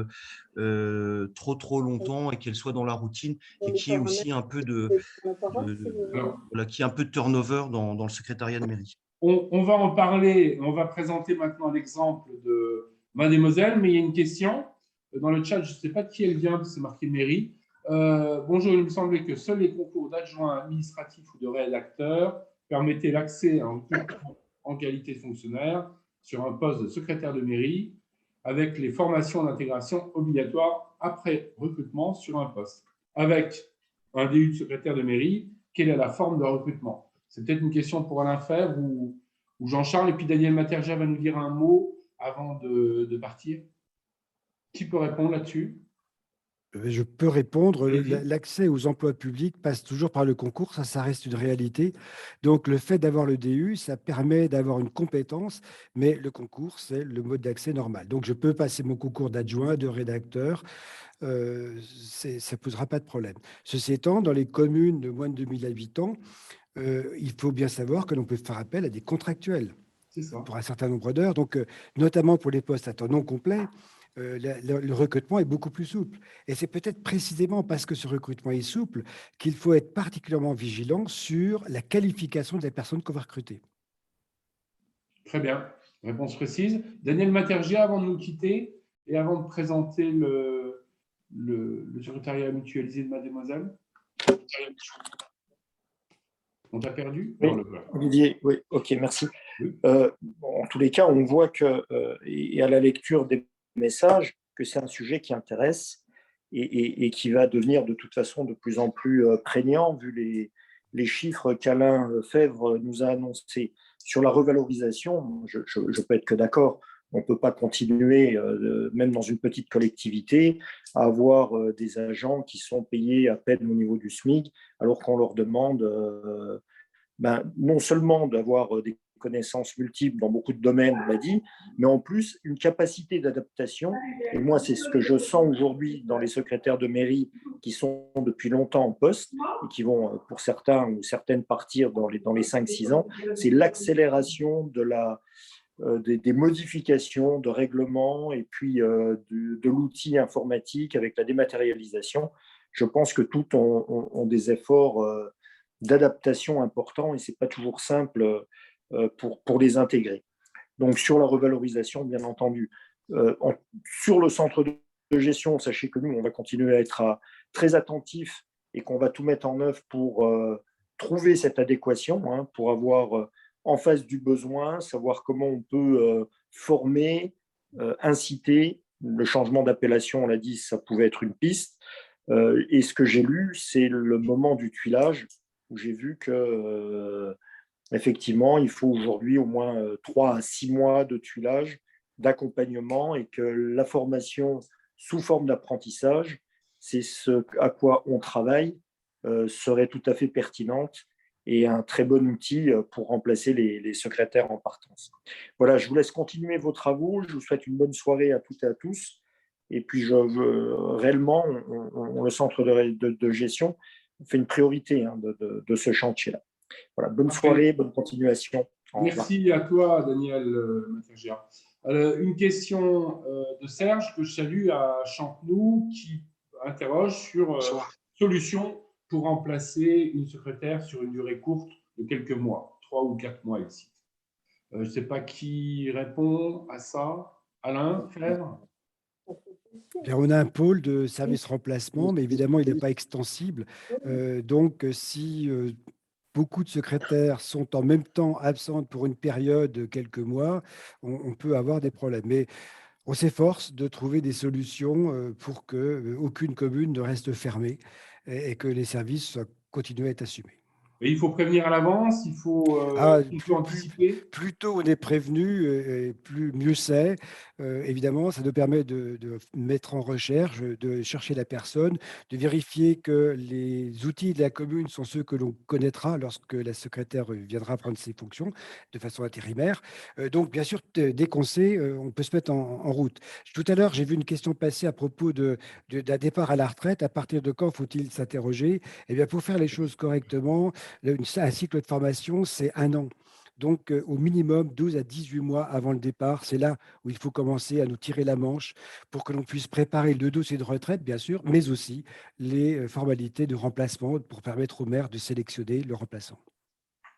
trop longtemps et qu'elles soient dans la routine et qu'il y ait aussi un peu de turnover dans le secrétariat de mairie. On va en parler, on va présenter maintenant l'exemple de Mademoiselle, mais il y a une question dans le chat, je ne sais pas de qui elle vient, c'est marqué mairie. Bonjour, il me semblait que seuls les concours d'adjoints administratifs ou de rédacteurs permettaient l'accès à un concours en qualité de fonctionnaire sur un poste de secrétaire de mairie avec les formations d'intégration obligatoires après recrutement sur un poste. Avec un DU de secrétaire de mairie, quelle est la forme de recrutement? C'est peut-être une question pour Alain Fèvre ou Jean-Charles. Et puis Daniel Materja va nous dire un mot avant de partir. Qui peut répondre là-dessus? Je peux répondre. L'accès aux emplois publics passe toujours par le concours. Ça reste une réalité. Donc, le fait d'avoir le DU, ça permet d'avoir une compétence, mais le concours, c'est le mode d'accès normal. Donc, je peux passer mon concours d'adjoint, de rédacteur. Ça ne posera pas de problème. Ceci étant, dans les communes de moins de 2000 habitants, il faut bien savoir que l'on peut faire appel à des contractuels pour un certain nombre d'heures. Donc, notamment pour les postes à temps non complet, le recrutement est beaucoup plus souple. Et c'est peut-être précisément parce que ce recrutement est souple qu'il faut être particulièrement vigilant sur la qualification des personnes qu'on va recruter. Très bien. Réponse précise. Daniel Matergia, avant de nous quitter et avant de présenter le secrétariat mutualisé de Mademoiselle. On t'a perdu? Oui, Olivier, oui, ok, merci. Oui. En tous les cas, on voit que, et à la lecture des messages, que c'est un sujet qui intéresse et qui va devenir de toute façon de plus en plus prégnant vu les chiffres qu'Alain Fèvre nous a annoncés. Sur la revalorisation, je peux être que d'accord. On ne peut pas continuer, même dans une petite collectivité, à avoir des agents qui sont payés à peine au niveau du SMIC, alors qu'on leur demande non seulement d'avoir des connaissances multiples dans beaucoup de domaines, on l'a dit, mais en plus une capacité d'adaptation. Et moi, c'est ce que je sens aujourd'hui dans les secrétaires de mairie qui sont depuis longtemps en poste et qui vont, pour certains ou certaines, partir dans les 5-6 ans. C'est l'accélération des modifications de règlements et puis de l'outil informatique avec la dématérialisation. je pense que toutes ont des efforts d'adaptation importants et ce n'est pas toujours simple pour les intégrer. Donc, sur la revalorisation, bien entendu. Sur le centre de gestion, sachez que nous, on va continuer à être très attentifs et qu'on va tout mettre en œuvre pour trouver cette adéquation, hein, pour avoir en face du besoin, savoir comment on peut former, inciter. Le changement d'appellation, on l'a dit, ça pouvait être une piste. Et ce que j'ai lu, c'est le moment du tuilage, où j'ai vu que effectivement, il faut aujourd'hui au moins 3 à 6 mois de tuilage, d'accompagnement, et que la formation sous forme d'apprentissage, c'est ce à quoi on travaille, serait tout à fait pertinente et un très bon outil pour remplacer les secrétaires en partance. Voilà, je vous laisse continuer vos travaux. Je vous souhaite une bonne soirée à toutes et à tous. Et puis, réellement, le centre de gestion fait une priorité, hein, de ce chantier-là. Voilà, bonne soirée, bonne continuation. Merci à toi, Daniel Matergia. Une question de Serge, que je salue, à Champenoux, qui interroge sur solution pour remplacer une secrétaire sur une durée courte de quelques mois, 3 ou 4 mois ici. Je ne sais pas qui répond à ça. Alain, Claire? On a un pôle de service remplacement, mais évidemment, il n'est pas extensible. Donc, si beaucoup de secrétaires sont en même temps absentes pour une période de quelques mois, on peut avoir des problèmes. Mais on s'efforce de trouver des solutions pour qu'aucune commune ne reste fermée et que les services continuent à être assumés. Et il faut prévenir à l'avance, il faut anticiper. Plus tôt on est prévenu, mieux c'est. Évidemment, ça nous permet de mettre en recherche, de chercher la personne, de vérifier que les outils de la commune sont ceux que l'on connaîtra lorsque la secrétaire viendra prendre ses fonctions de façon intérimaire. Donc, bien sûr, dès qu'on sait, on peut se mettre en route. Tout à l'heure, j'ai vu une question passer à propos d'un départ à la retraite. À partir de quand faut-il s'interroger? Eh bien, pour faire les choses correctement, un cycle de formation, c'est 1 an. Donc, au minimum 12 à 18 mois avant le départ, c'est là où il faut commencer à nous tirer la manche pour que l'on puisse préparer le dossier de retraite, bien sûr, mais aussi les formalités de remplacement pour permettre au maire de sélectionner le remplaçant.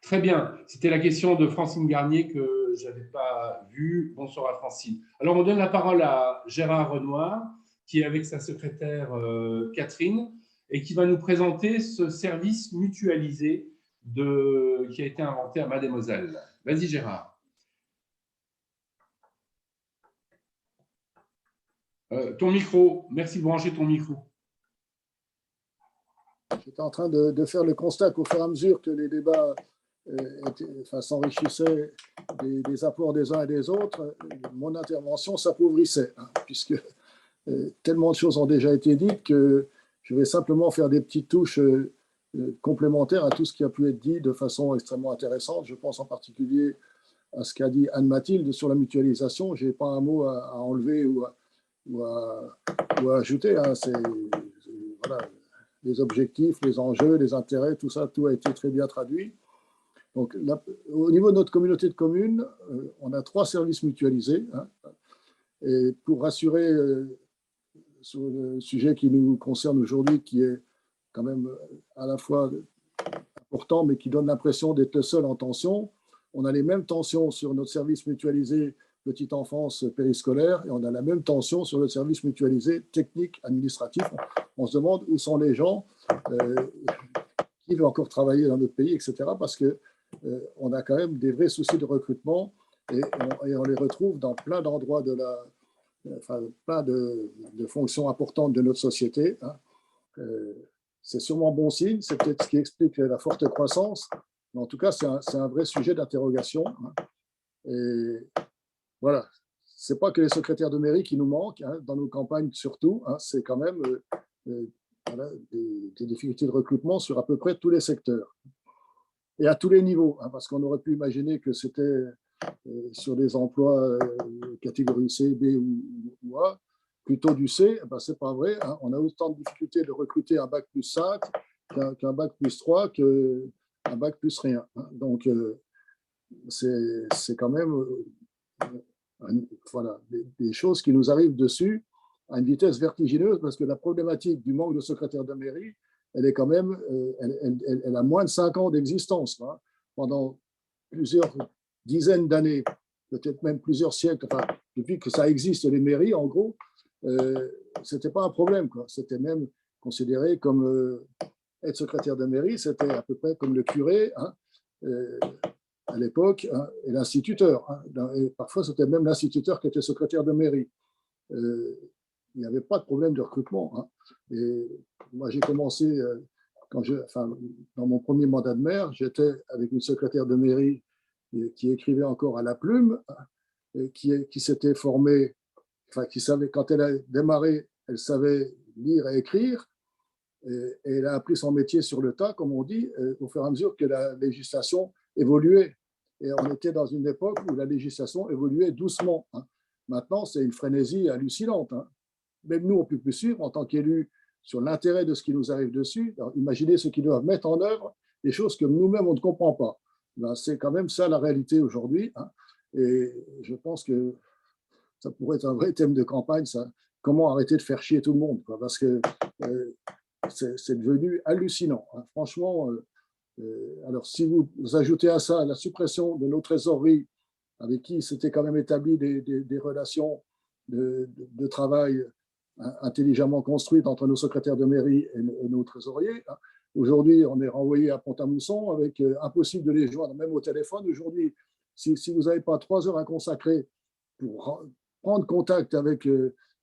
Très bien. C'était la question de Francine Garnier que je n'avais pas vue. Bonsoir à Francine. Alors, on donne la parole à Gérard Renoir, qui est avec sa secrétaire Catherine, et qui va nous présenter ce service mutualisé qui a été inventé à Mademoiselle. Vas-y, Gérard. Ton micro. Merci de brancher ton micro. J'étais en train de faire le constat qu'au fur et à mesure que les débats s'enrichissaient des apports des uns et des autres, mon intervention s'appauvrissait, hein, puisque tellement de choses ont déjà été dites que je vais simplement faire des petites touches complémentaires à tout ce qui a pu être dit de façon extrêmement intéressante. Je pense en particulier à ce qu'a dit Anne-Mathilde sur la mutualisation. Je n'ai pas un mot à enlever ou à ajouter. Hein. Voilà, les objectifs, les enjeux, les intérêts, tout ça, tout a été très bien traduit. Donc, au niveau de notre communauté de communes, on a 3 services mutualisés. Hein. Et pour rassurer sur le sujet qui nous concerne aujourd'hui, qui est quand même à la fois important, mais qui donne l'impression d'être le seul en tension, on a les mêmes tensions sur notre service mutualisé petite enfance périscolaire et on a la même tension sur le service mutualisé technique administratif. On se demande où sont les gens qui veulent encore travailler dans notre pays, etc. Parce qu'on a quand même des vrais soucis de recrutement et on les retrouve dans plein d'endroits plein de fonctions importantes de notre société. Hein. C'est sûrement bon signe, c'est peut-être ce qui explique la forte croissance, mais en tout cas, c'est un vrai sujet d'interrogation. Hein. Et voilà, ce n'est pas que les secrétaires de mairie qui nous manquent, hein, dans nos campagnes surtout, hein, c'est quand même des difficultés de recrutement sur à peu près tous les secteurs et à tous les niveaux, hein, parce qu'on aurait pu imaginer que c'était sur des emplois catégorie C, B ou A, plutôt du C, ben, ce n'est pas vrai. Hein. On a autant de difficultés de recruter un bac plus 5 qu'un bac plus 3 qu'un bac plus rien. Hein. Donc, c'est quand même voilà, des choses qui nous arrivent dessus à une vitesse vertigineuse parce que la problématique du manque de secrétaire de mairie, elle est quand même, elle a moins de 5 ans d'existence. Hein. Pendant plusieurs dizaines d'années, peut-être même plusieurs siècles, enfin, depuis que ça existe, les mairies, en gros, ce n'était pas un problème. C'était même considéré comme être secrétaire de mairie, c'était à peu près comme le curé hein, à l'époque hein, et l'instituteur. Hein. Et parfois, c'était même l'instituteur qui était secrétaire de mairie. Il n'y avait pas de problème de recrutement. Hein. Et moi, j'ai commencé, dans mon premier mandat de maire, j'étais avec une secrétaire de mairie qui écrivait encore à la plume, et qui s'était formée, qui savait, quand elle a démarré, elle savait lire et écrire, et elle a appris son métier sur le tas, comme on dit, au fur et à mesure que la législation évoluait. Et on était dans une époque où la législation évoluait doucement. Hein. Maintenant, c'est une frénésie hallucinante. Hein. Même nous, on ne peut plus suivre en tant qu'élus sur l'intérêt de ce qui nous arrive dessus. Alors, imaginez ceux qui doivent mettre en œuvre des choses que nous-mêmes, on ne comprend pas. Ben, c'est quand même ça la réalité aujourd'hui. Hein. Et je pense que ça pourrait être un vrai thème de campagne, ça. Comment arrêter de faire chier tout le monde, quoi, parce que c'est devenu hallucinant. Hein. Franchement, alors si vous ajoutez à ça la suppression de nos trésoreries, avec qui s'étaient quand même établi des relations de travail intelligemment construites entre nos secrétaires de mairie et nos trésoriers. Hein. Aujourd'hui, on est renvoyé à Pont-à-Mousson avec impossible de les joindre, même au téléphone. Aujourd'hui, si vous n'avez pas 3 heures à consacrer pour prendre contact avec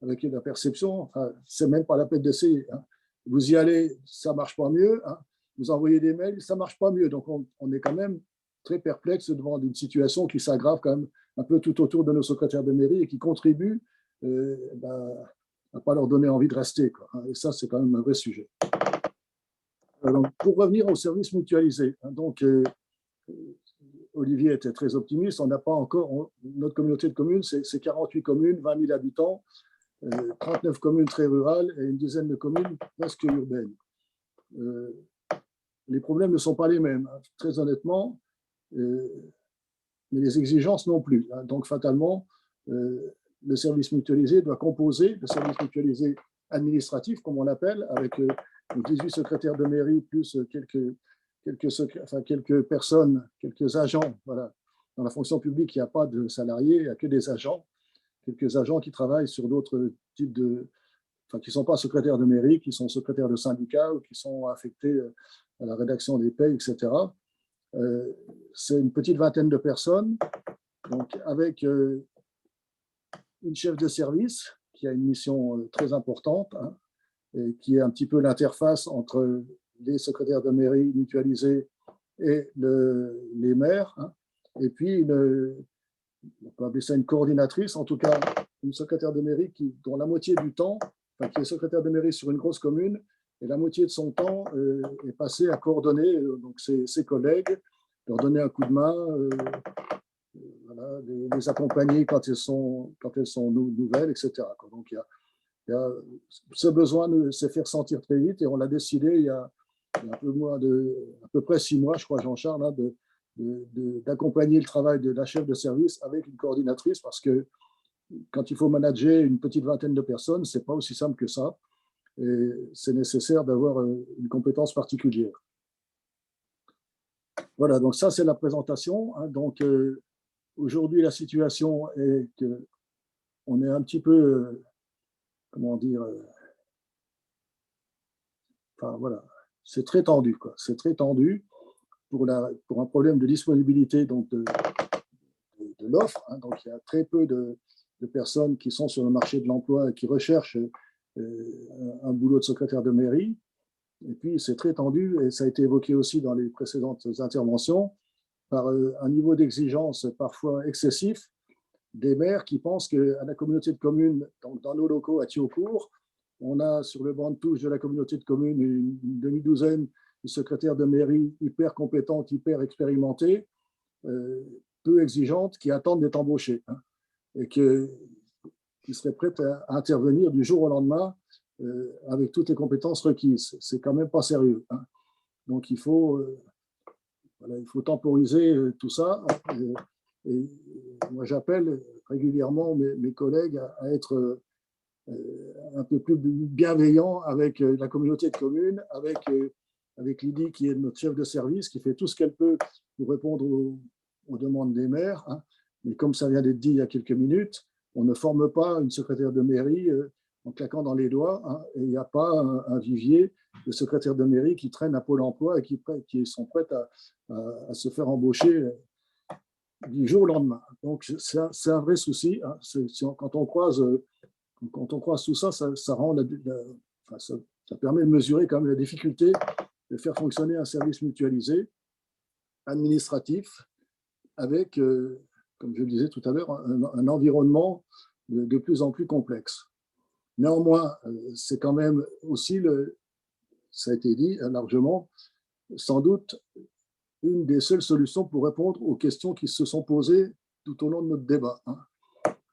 la perception, enfin, c'est même pas la peine d'essayer. Hein. Vous y allez, ça ne marche pas mieux. Hein. Vous envoyez des mails, ça ne marche pas mieux. Donc, on est quand même très perplexe devant une situation qui s'aggrave quand même un peu tout autour de nos secrétaires de mairie et qui contribue à ne pas leur donner envie de rester. Quoi. Et ça, c'est quand même un vrai sujet. Donc, pour revenir au service mutualisé, hein, donc, Olivier était très optimiste. On n'a pas encore, notre communauté de communes, c'est 48 communes, 20 000 habitants, 39 communes très rurales et une dizaine de communes presque urbaines. Les problèmes ne sont pas les mêmes, hein, très honnêtement, mais les exigences non plus. Hein. Donc, fatalement, le service mutualisé doit composer, le service mutualisé administratif, comme on l'appelle, avec 18 secrétaires de mairie plus quelques personnes, quelques agents. Voilà. Dans la fonction publique, il n'y a pas de salariés, il n'y a que des agents. Quelques agents qui travaillent sur d'autres types de... Enfin, qui ne sont pas secrétaires de mairie, qui sont secrétaires de syndicats ou qui sont affectés à la rédaction des paies, etc. C'est une petite vingtaine de personnes, donc avec une chef de service qui a une mission très importante, hein, et qui est un petit peu l'interface entre les secrétaires de mairie mutualisés et les maires. Hein. Et puis, on peut appeler ça une coordinatrice, en tout cas une secrétaire de mairie dont la moitié du temps, enfin, qui est secrétaire de mairie sur une grosse commune, et la moitié de son temps est passé à coordonner donc ses collègues, leur donner un coup de main, voilà, les accompagner quand elles sont nouvelles, etc. Donc, il y a ce besoin de se faire sentir très vite, et on l'a décidé il y a à peu près 6 mois, je crois, Jean-Charles, hein, d'accompagner le travail de la chef de service avec une coordinatrice, parce que quand il faut manager une petite vingtaine de personnes, ce n'est pas aussi simple que ça, et c'est nécessaire d'avoir une compétence particulière. Voilà, donc ça c'est la présentation. Hein. Donc aujourd'hui la situation est qu'on est un petit peu, comment dire, enfin voilà, c'est très tendu, quoi. C'est très tendu pour un problème de disponibilité donc de l'offre. Hein. Donc il y a très peu de personnes qui sont sur le marché de l'emploi et qui recherchent un boulot de secrétaire de mairie. Et puis, c'est très tendu, et ça a été évoqué aussi dans les précédentes interventions, par un niveau d'exigence parfois excessif des maires qui pensent qu'à la communauté de communes, dans nos locaux à Thiaucourt, on a sur le banc de touche de la communauté de communes une demi-douzaine de secrétaires de mairie hyper compétentes, hyper expérimentées, peu exigeantes, qui attendent d'être embauchées, hein, et qui seraient prêtes à intervenir du jour au lendemain avec toutes les compétences requises. C'est quand même pas sérieux. Hein. Donc, il faut temporiser tout ça. Et moi, j'appelle régulièrement mes collègues à être un peu plus bienveillant avec la communauté de communes, avec Lydie qui est notre chef de service, qui fait tout ce qu'elle peut pour répondre aux demandes des maires. Hein. Mais comme ça vient d'être dit il y a quelques minutes, on ne forme pas une secrétaire de mairie en claquant dans les doigts. Hein, et il n'y a pas un vivier de secrétaires de mairie qui traînent à Pôle emploi et qui sont prêtes à se faire embaucher du jour au lendemain. Donc, c'est un vrai souci. Hein. Quand on croise tout ça, ça permet de mesurer quand même la difficulté de faire fonctionner un service mutualisé administratif avec, comme je le disais tout à l'heure, un environnement de plus en plus complexe. Néanmoins, c'est quand même aussi, ça a été dit largement, sans doute une des seules solutions pour répondre aux questions qui se sont posées tout au long de notre débat. Hein.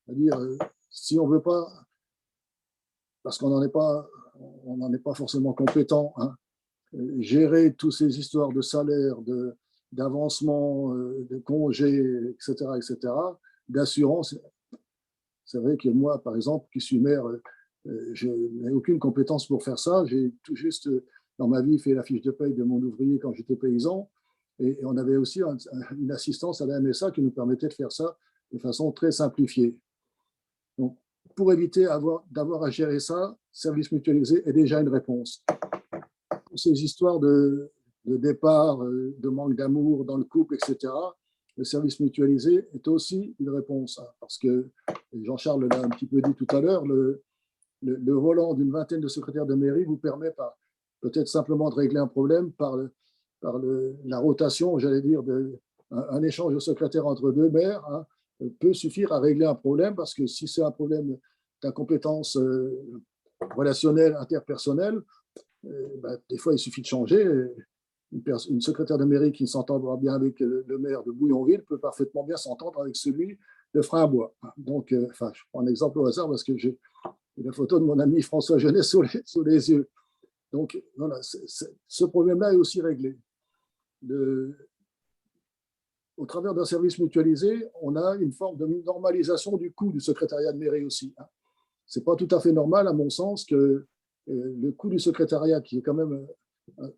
C'est-à-dire, si on ne veut pas, parce qu'on n'en est pas forcément compétent, hein, gérer toutes ces histoires de salaire, d'avancement, de congés, etc., d'assurance. C'est vrai que moi, par exemple, qui suis maire, je n'ai aucune compétence pour faire ça. J'ai tout juste, dans ma vie, fait la fiche de paye de mon ouvrier quand j'étais paysan. Et on avait aussi une assistance à la MSA qui nous permettait de faire ça de façon très simplifiée. Donc, pour éviter d'avoir à gérer ça, service mutualisé est déjà une réponse. Ces histoires de départ, de manque d'amour dans le couple, etc., le service mutualisé est aussi une réponse. Parce que, Jean-Charles l'a un petit peu dit tout à l'heure, le volant d'une vingtaine de secrétaires de mairie vous permet peut-être simplement de régler un problème par la rotation, j'allais dire, un échange de secrétaires entre deux maires, hein, peut suffire à régler un problème, parce que si c'est un problème d'incompétence relationnelle, interpersonnelle, des fois, il suffit de changer. Une secrétaire de mairie qui s'entendra bien avec le maire de Bouillonville peut parfaitement bien s'entendre avec celui de Frein-Bois. Donc, je prends un exemple au hasard parce que j'ai la photo de mon ami François Genet sous les yeux. Donc, voilà, ce problème-là est aussi réglé. Au travers d'un service mutualisé, on a une forme de normalisation du coût du secrétariat de mairie aussi. Ce n'est pas tout à fait normal, à mon sens, que le coût du secrétariat, qui est quand même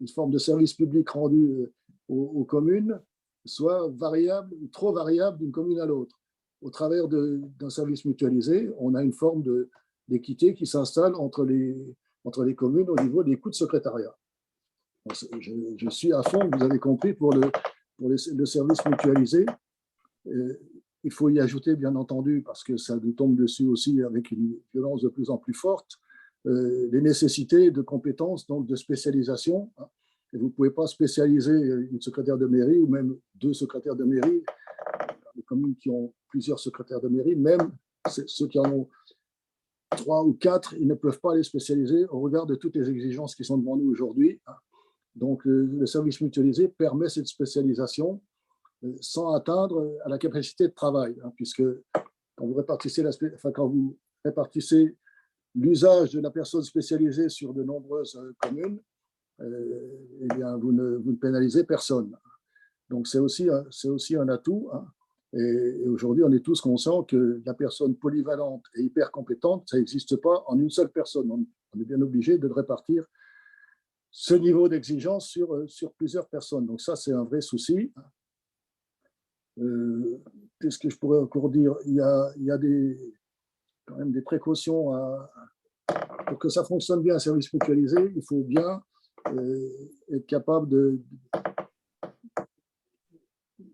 une forme de service public rendu aux communes, soit variable, trop variable d'une commune à l'autre. Au travers d'un service mutualisé, on a une forme d'équité qui s'installe entre les communes au niveau des coûts de secrétariat. Je suis à fond, vous avez compris, pour le service mutualisé. Il faut y ajouter, bien entendu, parce que ça nous tombe dessus aussi avec une violence de plus en plus forte, les nécessités de compétences, donc de spécialisation. Et vous ne pouvez pas spécialiser une secrétaire de mairie ou même deux secrétaires de mairie. Les communes qui ont plusieurs secrétaires de mairie, même ceux qui en ont 3 ou 4, ils ne peuvent pas les spécialiser au regard de toutes les exigences qui sont devant nous aujourd'hui. Donc, le service mutualisé permet cette spécialisation sans atteindre à la capacité de travail, puisque quand vous répartissez l'usage de la personne spécialisée sur de nombreuses communes, eh bien, vous ne pénalisez personne. Donc, c'est aussi un atout. Et aujourd'hui, on est tous conscients que la personne polyvalente et hyper compétente, ça n'existe pas en une seule personne. On est bien obligé de le répartir ce niveau d'exigence sur plusieurs personnes. Donc ça, c'est un vrai souci. Qu'est-ce que je pourrais encore dire ? Il y a quand même des précautions pour que ça fonctionne bien, un service mutualisé. Il faut bien être capable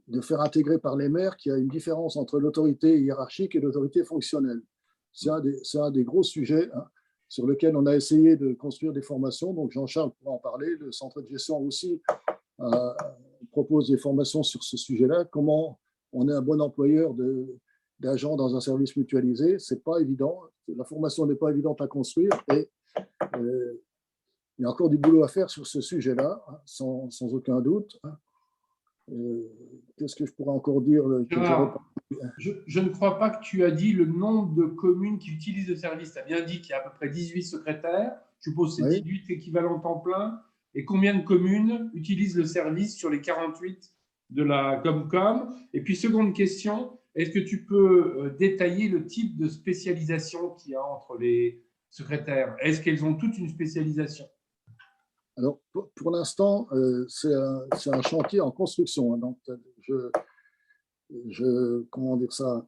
de faire intégrer par les maires qu'il y a une différence entre l'autorité hiérarchique et l'autorité fonctionnelle. C'est un des gros sujets sur lequel on a essayé de construire des formations. Donc Jean-Charles pourra en parler. Le centre de gestion aussi propose des formations sur ce sujet-là. Comment on est un bon employeur d'agents dans un service mutualisé. C'est pas évident. La formation n'est pas évidente à construire et il y a encore du boulot à faire sur ce sujet-là, sans aucun doute. Qu'est-ce que je pourrais encore dire ? Je ne crois pas que tu as dit le nombre de communes qui utilisent le service. Tu as bien dit qu'il y a à peu près 18 secrétaires. Je suppose que c'est 18 équivalents temps plein. Et combien de communes utilisent le service sur les 48 de la Comcom ? Et puis, seconde question, est-ce que tu peux détailler le type de spécialisation qu'il y a entre les secrétaires? Est-ce qu'elles ont toutes une spécialisation? Alors, pour l'instant, c'est un chantier en construction, hein. Donc, comment dire ça,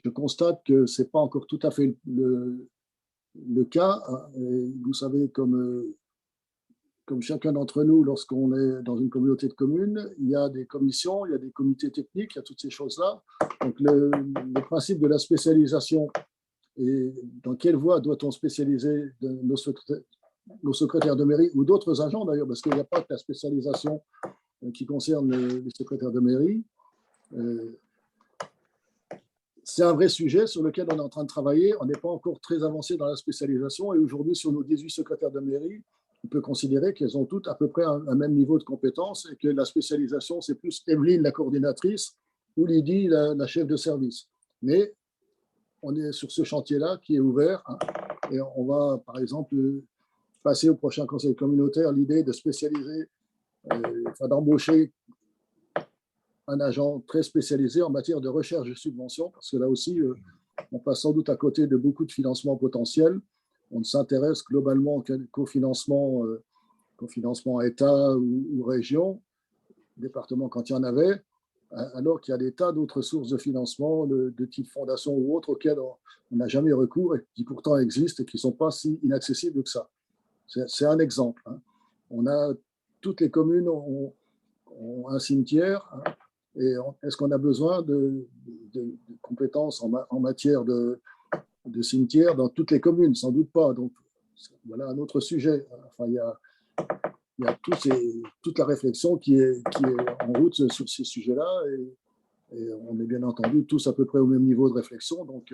je constate que ce n'est pas encore tout à fait le cas, hein. Et vous savez, comme chacun d'entre nous, lorsqu'on est dans une communauté de communes, il y a des commissions, il y a des comités techniques, il y a toutes ces choses-là. Donc, le principe de la spécialisation et dans quelle voie doit-on spécialiser nos secrétaires de mairie ou d'autres agents d'ailleurs, parce qu'il n'y a pas que la spécialisation qui concerne les secrétaires de mairie. C'est un vrai sujet sur lequel on est en train de travailler. On n'est pas encore très avancé dans la spécialisation et aujourd'hui, sur nos 18 secrétaires de mairie, on peut considérer qu'elles ont toutes à peu près un même niveau de compétence et que la spécialisation, c'est plus Evelyne, la coordinatrice, ou Lydie, la chef de service. Mais on est sur ce chantier-là qui est ouvert, hein, et on va, par exemple, passer au prochain conseil communautaire l'idée de spécialiser, d'embaucher un agent très spécialisé en matière de recherche de subventions, parce que là aussi, on passe sans doute à côté de beaucoup de financements potentiels. On ne s'intéresse globalement qu'au financement État ou région, département quand il y en avait, alors qu'il y a des tas d'autres sources de financement de type fondation ou autres auxquelles on n'a jamais recours et qui pourtant existent et qui ne sont pas si inaccessibles que ça. C'est un exemple, hein. Toutes les communes ont un cimetière, hein, et est-ce qu'on a besoin de compétences en matière de cimetière dans toutes les communes? Sans doute pas. Donc, voilà un autre sujet. Enfin, il y a toute la réflexion qui est en route sur ces sujets-là, et on est bien entendu tous à peu près au même niveau de réflexion, donc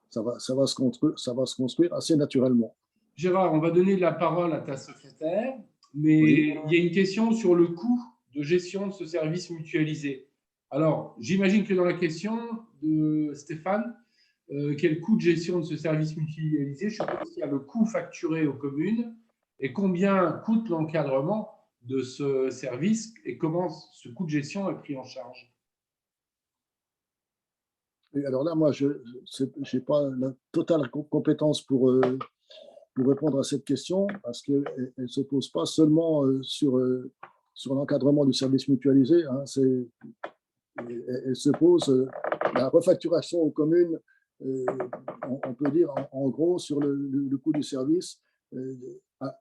ça va se construire assez naturellement. Gérard, on va donner la parole à ta secrétaire, mais Oui. il y a une question sur le coût de gestion de ce service mutualisé. Alors, j'imagine que dans la question de Stéphane, quel coût de gestion de ce service mutualisé? Je suppose qu'il y a le coût facturé aux communes et combien coûte l'encadrement de ce service et comment ce coût de gestion est pris en charge? Et alors là, moi, je n'ai pas la totale compétence pour répondre à cette question, parce qu'elle ne se pose pas seulement sur l'encadrement du service mutualisé, hein. Elle se pose la refacturation aux communes, on peut dire en gros sur le coût du service,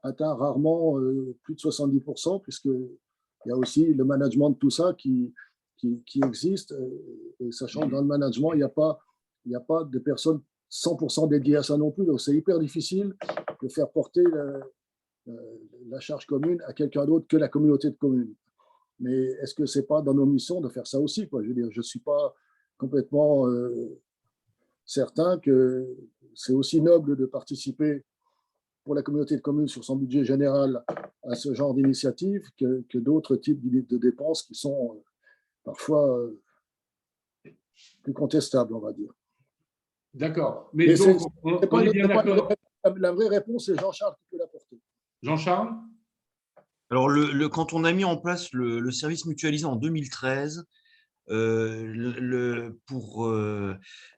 atteint rarement plus de 70%, puisqu'il y a aussi le management de tout ça qui existe, et sachant que dans le management, il n'y a pas de personnes 100% dédiées à ça non plus, donc c'est hyper difficile de faire porter la charge commune à quelqu'un d'autre que la communauté de communes. Mais est-ce que ce n'est pas dans nos missions de faire ça aussi, quoi? Je veux dire, je ne suis pas complètement certain que c'est aussi noble de participer pour la communauté de communes sur son budget général à ce genre d'initiative que d'autres types de dépenses qui sont parfois plus contestables, on va dire. D'accord. Mais donc, on est bien d'accord. La vraie réponse, c'est Jean-Charles qui peut l'apporter. Jean-Charles? Alors, quand on a mis en place le service mutualisé en 2013, pour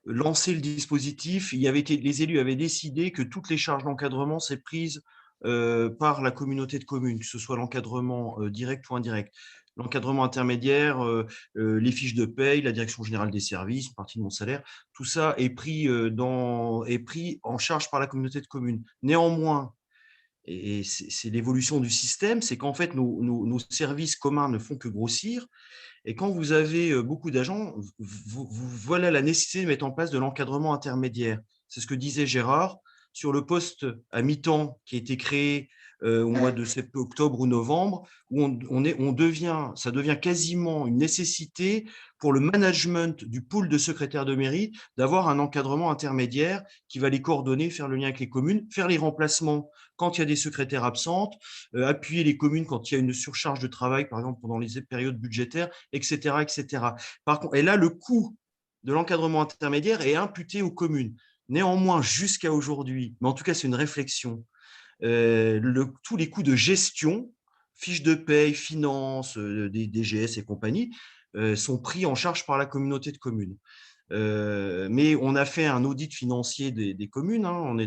lancer le dispositif, les élus avaient décidé que toutes les charges d'encadrement seraient prises par la communauté de communes, que ce soit l'encadrement direct ou indirect. L'encadrement intermédiaire, les fiches de paye, la direction générale des services, une partie de mon salaire, tout ça est pris en charge par la communauté de communes. Néanmoins, et c'est l'évolution du système, c'est qu'en fait, nos services communs ne font que grossir. Et quand vous avez beaucoup d'agents, voilà la nécessité de mettre en place de l'encadrement intermédiaire. C'est ce que disait Gérard sur le poste à mi-temps qui a été créé au mois de octobre ou novembre, où ça devient quasiment une nécessité pour le management du pool de secrétaires de mairie d'avoir un encadrement intermédiaire qui va les coordonner, faire le lien avec les communes, faire les remplacements quand il y a des secrétaires absentes, appuyer les communes quand il y a une surcharge de travail, par exemple pendant les périodes budgétaires, etc., etc. Par contre, et là, le coût de l'encadrement intermédiaire est imputé aux communes. Néanmoins, jusqu'à aujourd'hui, mais en tout cas, c'est une réflexion, tous les coûts de gestion, fiches de paye, finances, des DGS et compagnie, sont pris en charge par la communauté de communes. Mais on a fait un audit financier des communes. Hein. On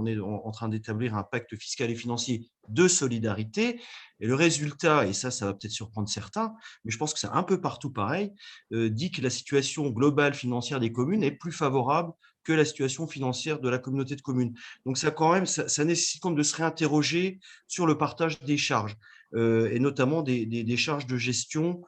est en train d'établir un pacte fiscal et financier de solidarité. Et le résultat, et ça va peut-être surprendre certains, mais je pense que c'est un peu partout pareil, dit que la situation globale financière des communes est plus favorable que la situation financière de la communauté de communes. Donc ça nécessite quand même de se réinterroger sur le partage des charges, et notamment des charges de gestion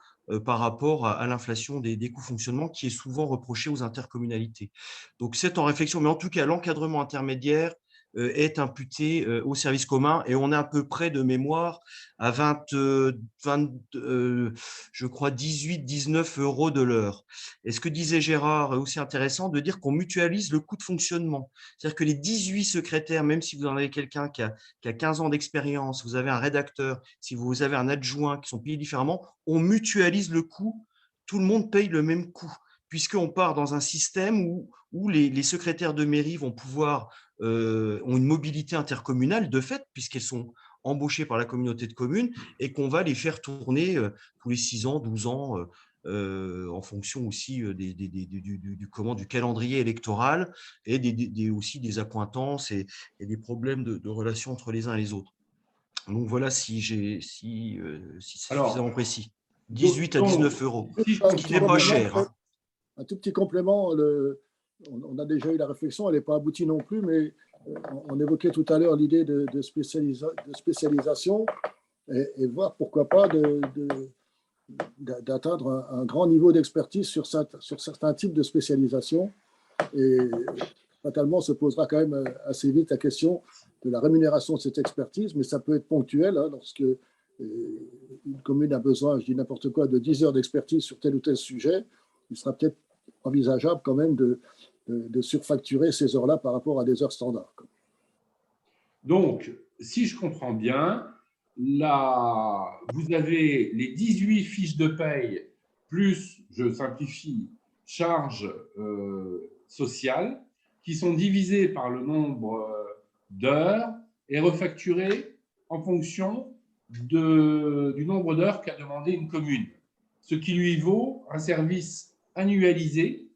par rapport à l'inflation des coûts fonctionnement qui est souvent reprochée aux intercommunalités. Donc c'est en réflexion, mais en tout cas l'encadrement intermédiaire est imputé au service commun et on est à peu près de mémoire à je crois 18-19 euros de l'heure. Et ce que disait Gérard est aussi intéressant de dire qu'on mutualise le coût de fonctionnement. C'est-à-dire que les 18 secrétaires, même si vous en avez quelqu'un qui a 15 ans d'expérience, vous avez un rédacteur, si vous avez un adjoint qui sont payés différemment, on mutualise le coût, tout le monde paye le même coût, puisqu'on part dans un système où les secrétaires de mairie vont pouvoir ont une mobilité intercommunale de fait, puisqu'elles sont embauchées par la communauté de communes et qu'on va les faire tourner tous les 6 ans, 12 ans, en fonction aussi du calendrier électoral et aussi des accointances et des problèmes de relations entre les uns et les autres. Donc voilà si c'est suffisamment précis. 18 à 19 euros, ce qui n'est pas cher. Hein. Un tout petit complément, on a déjà eu la réflexion, elle n'est pas aboutie non plus, mais on évoquait tout à l'heure l'idée de spécialisation et voir pourquoi pas d'atteindre un grand niveau d'expertise sur certains types de spécialisation. Et fatalement, se posera quand même assez vite la question de la rémunération de cette expertise, mais ça peut être ponctuel hein, lorsque une commune a besoin, je dis n'importe quoi, de 10 heures d'expertise sur tel ou tel sujet. Il sera peut-être envisageable quand même de surfacturer ces heures-là par rapport à des heures standards. Donc, si je comprends bien, vous avez les 18 fiches de paye plus, je simplifie, charges sociales qui sont divisées par le nombre d'heures et refacturées en fonction du nombre d'heures qu'a demandé une commune, ce qui lui vaut un service annualisé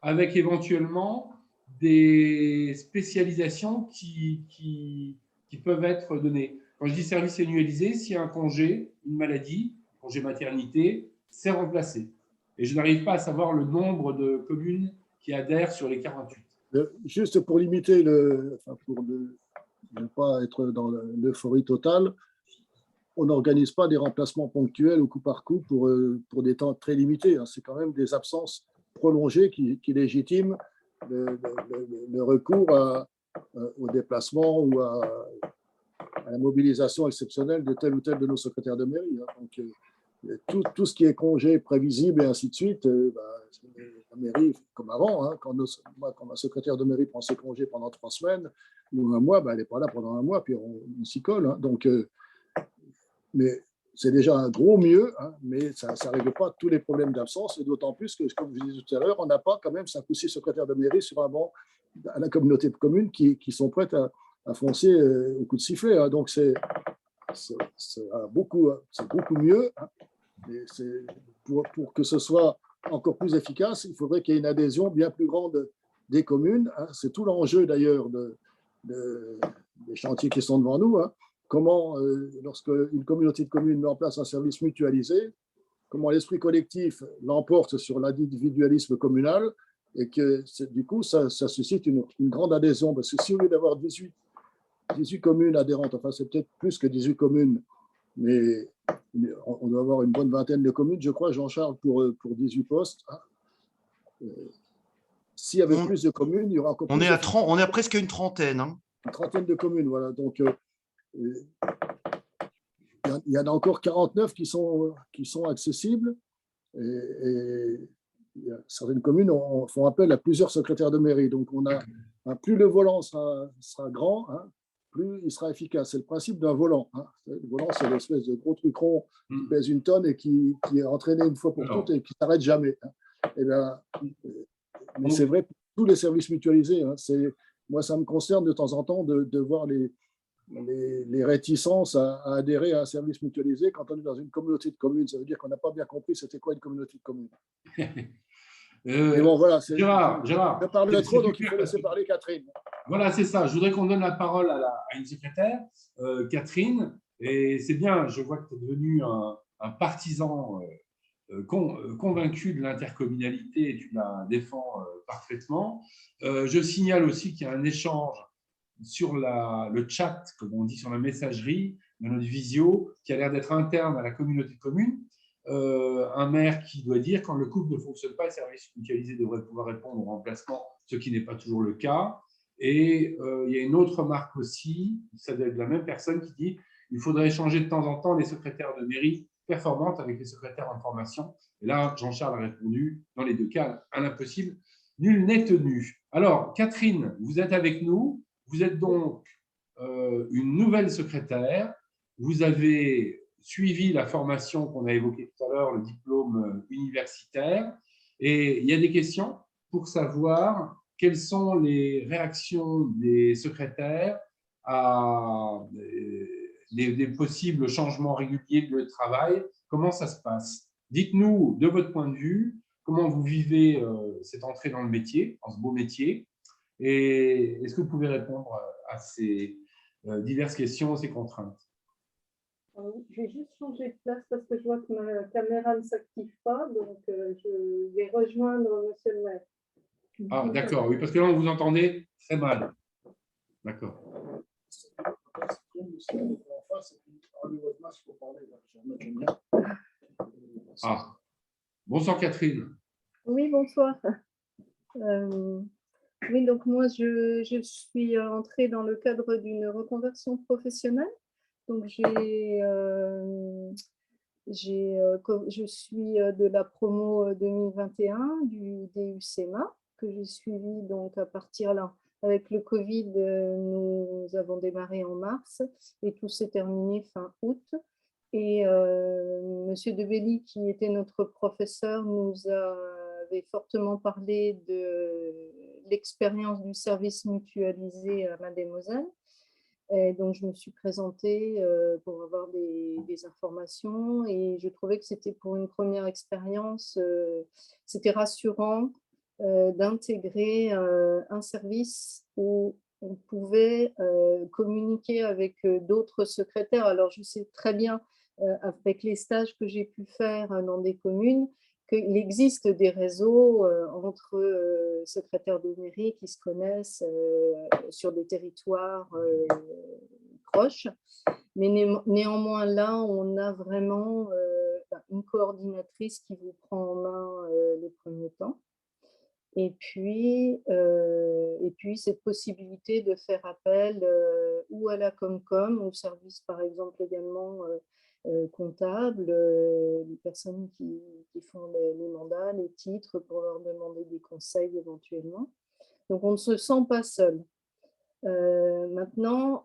avec éventuellement des spécialisations qui peuvent être données. Quand je dis service annualisé, s'il y a un congé, une maladie, congé maternité, c'est remplacé. Et je n'arrive pas à savoir le nombre de communes qui adhèrent sur les 48. Juste pour limiter, pour ne pas être dans l'euphorie totale, on n'organise pas des remplacements ponctuels au coup par coup pour des temps très limités. C'est quand même des absences prolongées qui légitiment le recours au déplacement ou à la mobilisation exceptionnelle de tel ou tel de nos secrétaires de mairie. Donc, tout ce qui est congé prévisible et ainsi de suite, la mairie, comme avant, quand ma secrétaire de mairie prend ses congés pendant 3 semaines ou un mois, elle n'est pas là pendant un mois, puis on s'y colle. Donc, mais c'est déjà un gros mieux, mais ça ne règle pas tous les problèmes d'absence, et d'autant plus que, comme je disais tout à l'heure, on n'a pas quand même 5 ou 6 secrétaires de mairie sur un banc à la communauté de communes qui sont prêtes à foncer au coup de sifflet. Donc, c'est beaucoup mieux. Et pour que ce soit encore plus efficace, il faudrait qu'il y ait une adhésion bien plus grande des communes. C'est tout l'enjeu d'ailleurs des chantiers qui sont devant nous. Comment, lorsque une communauté de communes met en place un service mutualisé, comment l'esprit collectif l'emporte sur l'individualisme communal et que du coup, ça suscite une grande adhésion. Parce que si au lieu d'avoir 18 communes adhérentes, enfin c'est peut-être plus que 18 communes, mais on doit avoir une bonne vingtaine de communes, je crois, Jean-Charles, pour 18 postes. S'il y avait plus de communes, il y aura encore plus. On est à presque une trentaine. Une trentaine de communes, voilà. Donc, il y en a encore 49 qui sont accessibles. Et certaines communes font appel à plusieurs secrétaires de mairie. Donc, plus le volant sera grand, plus il sera efficace. C'est le principe d'un volant. Le volant, c'est l'espèce de gros truc rond qui pèse 1 tonne et qui est entraîné une fois pour toutes et qui ne s'arrête jamais. Mais c'est vrai pour tous les services mutualisés. Moi, ça me concerne de temps en temps de voir les réticences à adhérer à un service mutualisé quand on est dans une communauté de communes. Ça veut dire qu'on n'a pas bien compris c'était quoi une communauté de communes. Mais bon, voilà. Gérard, Je parle c'est trop, donc il super faut parce laisser que- parler Catherine. Voilà, c'est ça. Je voudrais qu'on donne la parole à une secrétaire, Catherine. Et c'est bien, je vois que tu es devenu un partisan convaincu de l'intercommunalité et tu la défends parfaitement. Je signale aussi qu'il y a un échange sur le chat, comme on dit sur la messagerie de notre visio, qui a l'air d'être interne à la communauté de communes. Un maire qui doit dire quand le couple ne fonctionne pas, les services mutualisés devraient pouvoir répondre au remplacement, ce qui n'est pas toujours le cas. Et il y a une autre remarque aussi, ça doit être la même personne qui dit il faudrait échanger de temps en temps les secrétaires de mairie performantes avec les secrétaires en formation. Et là, Jean-Charles a répondu dans les deux cas à l'impossible, nul n'est tenu. Alors, Catherine, vous êtes avec nous. Vous êtes donc une nouvelle secrétaire. Vous avez suivi la formation qu'on a évoquée tout à l'heure, le diplôme universitaire. Et il y a des questions pour savoir quelles sont les réactions des secrétaires à des possibles changements réguliers de travail. Comment ça se passe? Dites-nous, de votre point de vue, comment vous vivez cette entrée dans le métier, dans ce beau métier, et est-ce que vous pouvez répondre à ces diverses questions, ces contraintes? Je vais juste changer de place parce que je vois que ma caméra ne s'active pas, donc je vais rejoindre monsieur le maire. Ah, d'accord, oui, parce que là, on vous entendait très mal. D'accord. Ah, bonsoir Catherine. Oui, bonsoir. Oui, donc moi, je suis entrée dans le cadre d'une reconversion professionnelle. Donc, je suis de la promo 2021 du DUCMA que j'ai suivi donc à partir là. Avec le Covid, nous avons démarré en mars et tout s'est terminé fin août. Et Monsieur Debelly, qui était notre professeur, nous avait fortement parlé de l'expérience du service mutualisé à Mademoiselle. Et donc, je me suis présentée pour avoir des informations et je trouvais que c'était pour une première expérience, c'était rassurant d'intégrer un service où on pouvait communiquer avec d'autres secrétaires. Alors, je sais très bien, avec les stages que j'ai pu faire dans des communes, qu'il existe des réseaux entre secrétaires de mairie qui se connaissent sur des territoires proches. Mais néanmoins, là, on a vraiment une coordinatrice qui vous prend en main les premiers temps. Et puis cette possibilité de faire appel ou à la Comcom, au service par exemple également comptable, les personnes qui font les mandats, les titres, pour leur demander des conseils éventuellement. Donc on ne se sent pas seul. Maintenant,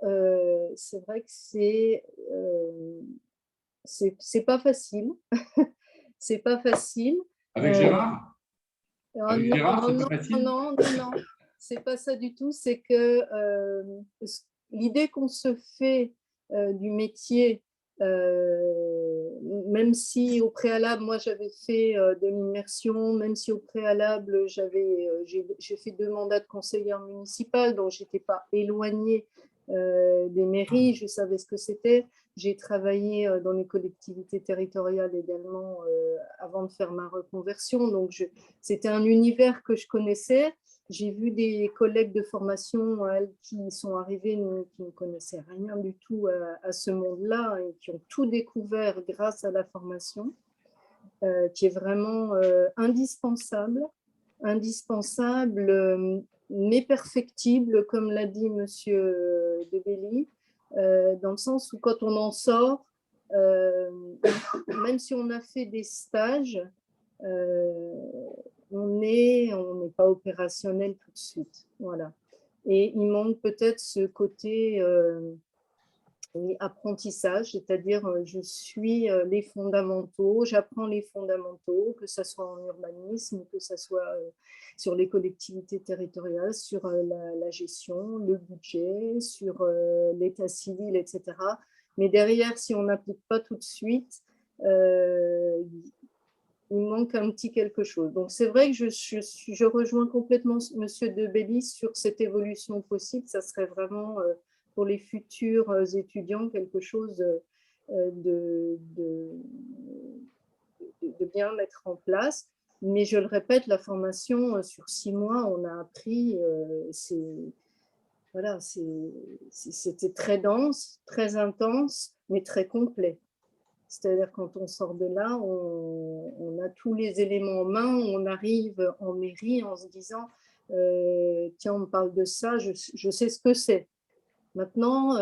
c'est vrai que c'est pas facile. C'est pas facile. Avec Gérard? Avec Non, Gérard, c'est non, pas facile? non, c'est pas ça du tout. C'est que l'idée qu'on se fait du métier, même si au préalable, moi j'avais fait de l'immersion, même si au préalable j'ai fait 2 mandats de conseillère municipale, donc j'étais pas éloignée des mairies, je savais ce que c'était. J'ai travaillé dans les collectivités territoriales également avant de faire ma reconversion, donc c'était un univers que je connaissais. J'ai vu des collègues de formation qui sont arrivés, qui ne connaissaient rien du tout à ce monde-là et qui ont tout découvert grâce à la formation, qui est vraiment indispensable, mais perfectible, comme l'a dit Monsieur Debelly, dans le sens où quand on en sort, même si on a fait des stages, on n'est pas opérationnel tout de suite. Voilà. Et il manque peut-être ce côté apprentissage, c'est-à-dire je suis les fondamentaux, j'apprends les fondamentaux, que ce soit en urbanisme, que ce soit sur les collectivités territoriales, sur la gestion, le budget, sur l'état civil, etc. Mais derrière, si on n'applique pas tout de suite, il manque un petit quelque chose. Donc, c'est vrai que je rejoins complètement Monsieur de Bellis sur cette évolution possible. Ça serait vraiment pour les futurs étudiants quelque chose de bien mettre en place. Mais je le répète, la formation sur 6 mois, on a appris, voilà, c'était très dense, très intense, mais très complet. C'est-à-dire quand on sort de là, on a tous les éléments en main, on arrive en mairie en se disant tiens, on me parle de ça, je sais ce que c'est. Maintenant,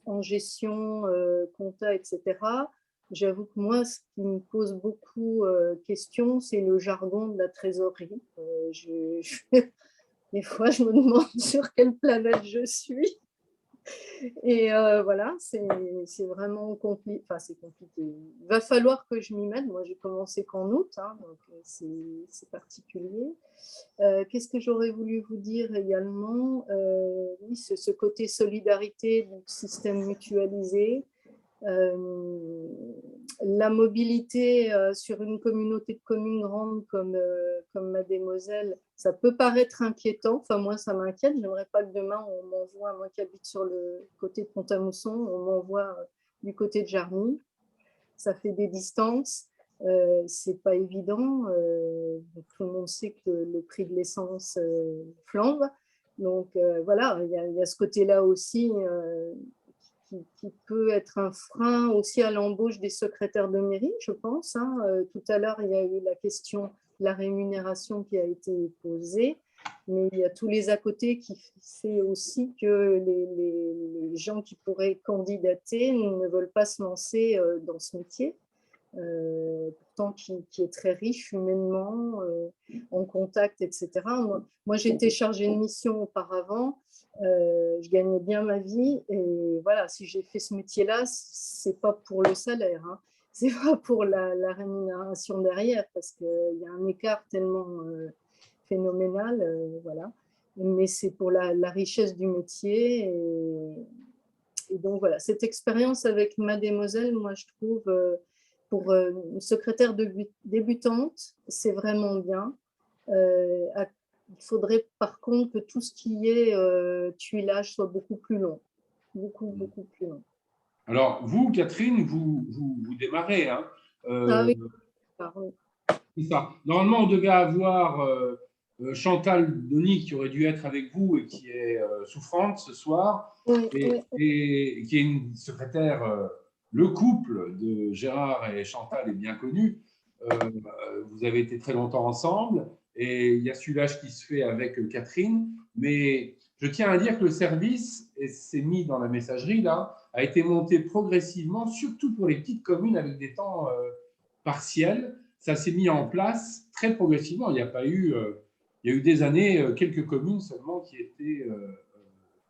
en gestion, compta, etc., j'avoue que moi, ce qui me pose beaucoup de questions, c'est le jargon de la trésorerie. Des fois, je me demande sur quelle planète je suis. Et voilà, c'est vraiment compliqué. Enfin, c'est compliqué. Il va falloir que je m'y mette. Moi, j'ai commencé qu'en août, hein, donc c'est particulier. Qu'est-ce que j'aurais voulu vous dire également? Oui, ce côté solidarité, donc système mutualisé. La mobilité sur une communauté de communes grande comme Mademoiselle, ça peut paraître inquiétant. Enfin, moi, ça m'inquiète. J'aimerais pas que demain, on m'envoie, moi qui habite sur le côté de Pont-à-Mousson, on m'envoie du côté de Jarny. Ça fait des distances. C'est pas évident. Tout le monde sait que le prix de l'essence flambe. Donc, voilà, il y a ce côté-là aussi qui peut être un frein aussi à l'embauche des secrétaires de mairie, je pense. Hein. Tout à l'heure, il y a eu la question de la rémunération qui a été posée, mais il y a tous les à côté qui fait aussi que les gens qui pourraient candidater ne veulent pas se lancer dans ce métier, pourtant qui est très riche humainement, en contact, etc. Moi j'étais chargée de mission auparavant. Je gagnais bien ma vie et voilà, si j'ai fait ce métier-là, c'est pas pour le salaire, hein. C'est pas pour la rémunération derrière parce qu'il y a un écart tellement phénoménal, voilà. Mais c'est pour la richesse du métier et donc voilà, cette expérience avec Mademoiselle, moi je trouve pour une secrétaire débutante, c'est vraiment bien. Il faudrait par contre que tout ce qui est tuilage soit beaucoup plus long. Beaucoup plus long. Alors, vous, Catherine, vous démarrez. Hein. Ah oui, pardon. C'est ça. Normalement, on devait avoir Chantal Denis qui aurait dû être avec vous et qui est souffrante ce soir, Oui, et qui est une secrétaire. Le couple de Gérard et Chantal est bien connu. Vous avez été très longtemps ensemble et il y a celui-là qui se fait avec Catherine. Mais je tiens à dire que le service, et c'est mis dans la messagerie là, a été monté progressivement, surtout pour les petites communes avec des temps partiels. Ça s'est mis en place très progressivement. Il n'y a pas eu, il y a eu des années, quelques communes seulement qui étaient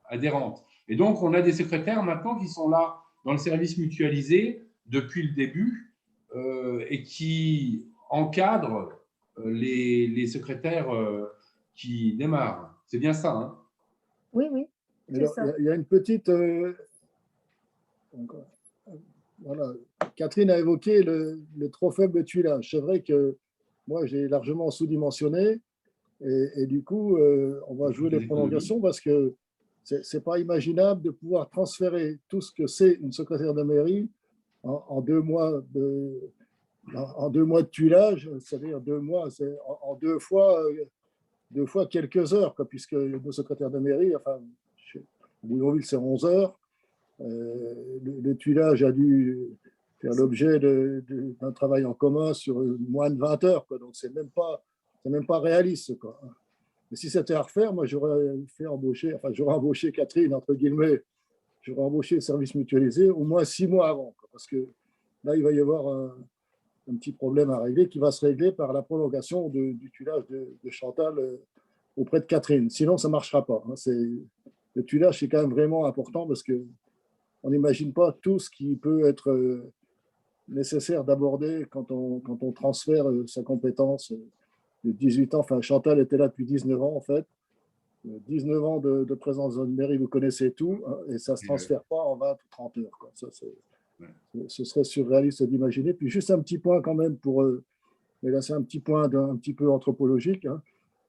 adhérentes. Et donc, on a des secrétaires maintenant qui sont là dans le service mutualisé depuis le début et qui encadrent les secrétaires qui démarrent. C'est bien ça, hein? Oui, oui. Il y a une petite… voilà. Catherine a évoqué le trop faible tuilage. C'est vrai que moi, j'ai largement sous-dimensionné et du coup, on va jouer les prolongations parce que c'est pas imaginable de pouvoir transférer tout ce que c'est une secrétaire de mairie en 2 mois de tuilage, c'est-à-dire 2 mois, c'est en 2 fois quelques heures, quoi, puisque nos secrétaires de mairie, enfin, à Bouillonville, c'est 11 heures. Le tuilage a dû faire l'objet d'un travail en commun sur moins de 20 heures, quoi, donc c'est même pas réaliste, quoi. Mais si c'était à refaire, moi j'aurais embauché Catherine, entre guillemets, j'aurais embauché le service mutualisé au moins 6 mois avant, quoi, parce que là il va y avoir un petit problème à régler qui va se régler par la prolongation du tuilage de Chantal auprès de Catherine. Sinon, ça ne marchera pas. Hein. Le tuilage, c'est quand même vraiment important parce qu'on n'imagine pas tout ce qui peut être nécessaire d'aborder quand on transfère sa compétence de 18 ans. Enfin, Chantal était là depuis 19 ans, en fait. 19 ans de présence dans une mairie, vous connaissez tout, hein, et ça ne se transfère pas en 20 ou 30 heures. Quoi. Ça, ce serait surréaliste d'imaginer. Puis juste un petit point quand même pour mais là c'est un petit point un petit peu anthropologique, hein.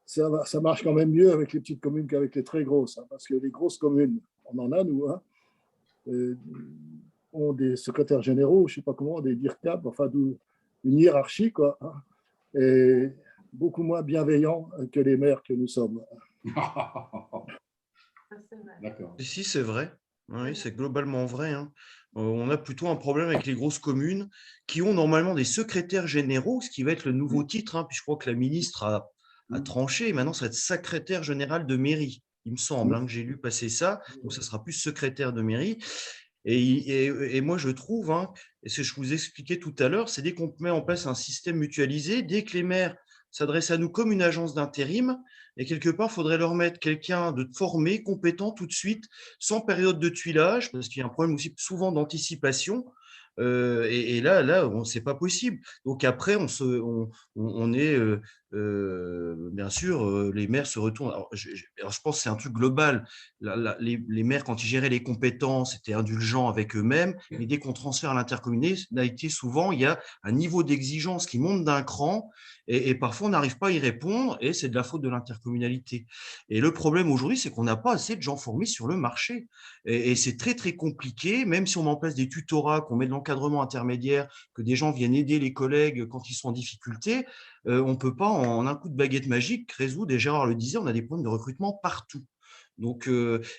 Ça marche quand même mieux avec les petites communes qu'avec les très grosses, hein, parce que les grosses communes, on en a nous, hein, ont des secrétaires généraux, je ne sais pas comment, des DIRCAP, enfin une hiérarchie, quoi, hein, et beaucoup moins bienveillants que les maires que nous sommes. D'accord. Si, c'est vrai. Oui, c'est globalement vrai, hein. On a plutôt un problème avec les grosses communes qui ont normalement des secrétaires généraux, ce qui va être le nouveau titre, hein. Puis je crois que la ministre a tranché, et maintenant ça va être secrétaire général de mairie, il me semble, hein, que j'ai lu passer ça. Donc ça sera plus secrétaire de mairie. Et moi, je trouve, hein, et ce que je vous expliquais tout à l'heure, c'est dès qu'on met en place un système mutualisé, dès que les maires s'adressent à nous comme une agence d'intérim, et quelque part, il faudrait leur mettre quelqu'un de formé, compétent tout de suite, sans période de tuilage, parce qu'il y a un problème aussi souvent d'anticipation. Et là, c'est pas possible. Donc après, on est, bien sûr, les maires se retournent. Alors, je pense que c'est un truc global. Les maires, quand ils géraient les compétences, étaient indulgents avec eux-mêmes. Mais dès qu'on transfère à l'intercommunalité, souvent, il y a un niveau d'exigence qui monte d'un cran. Et parfois, on n'arrive pas à y répondre. Et c'est de la faute de l'intercommunalité. Et le problème aujourd'hui, c'est qu'on n'a pas assez de gens formés sur le marché. Et c'est très, très compliqué, même si on met en place des tutorats, qu'on met de l'encadrement intermédiaire, que des gens viennent aider les collègues quand ils sont en difficulté, on ne peut pas, en un coup de baguette magique, résoudre, et Gérard le disait, on a des problèmes de recrutement partout. Donc,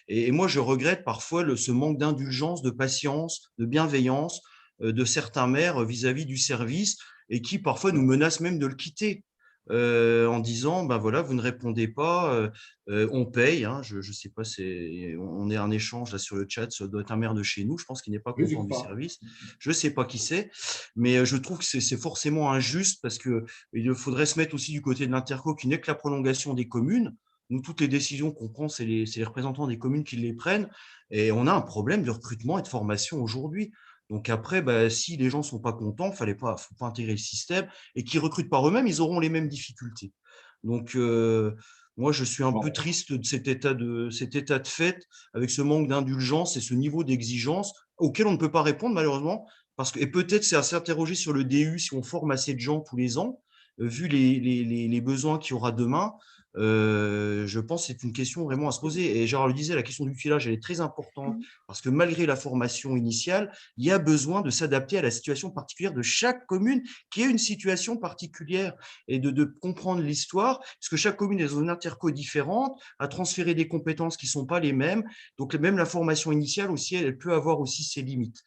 et moi, je regrette parfois ce manque d'indulgence, de patience, de bienveillance de certains maires vis-à-vis du service, et qui parfois nous menacent même de le quitter. En disant, ben voilà, vous ne répondez pas, on paye, hein, je ne sais pas, on est en échange là sur le chat, ça doit être un maire de chez nous, je pense qu'il n'est pas Oui, je content du crois. service, je ne sais pas qui c'est, mais je trouve que c'est forcément injuste, parce qu'il faudrait se mettre aussi du côté de l'interco, qui n'est que la prolongation des communes. Nous, toutes les décisions qu'on prend, c'est les représentants des communes qui les prennent, et on a un problème de recrutement et de formation aujourd'hui. Donc après, bah, si les gens ne sont pas contents, il ne faut pas intégrer le système, et qui recrutent par eux-mêmes, ils auront les mêmes difficultés. Donc, moi, je suis un peu triste de cet état de fait, avec ce manque d'indulgence et ce niveau d'exigence auquel on ne peut pas répondre, malheureusement, et peut-être c'est à s'interroger sur le DU si on forme assez de gens tous les ans, vu les besoins qu'il y aura demain. Je pense que c'est une question vraiment à se poser. Et Gérard le disait, la question du tuilage, elle est très importante, parce que malgré la formation initiale, il y a besoin de s'adapter à la situation particulière de chaque commune, qui est une situation particulière, et de comprendre l'histoire, parce que chaque commune est dans une interco différente, à transférer des compétences qui ne sont pas les mêmes. Donc même la formation initiale aussi, elle peut avoir aussi ses limites.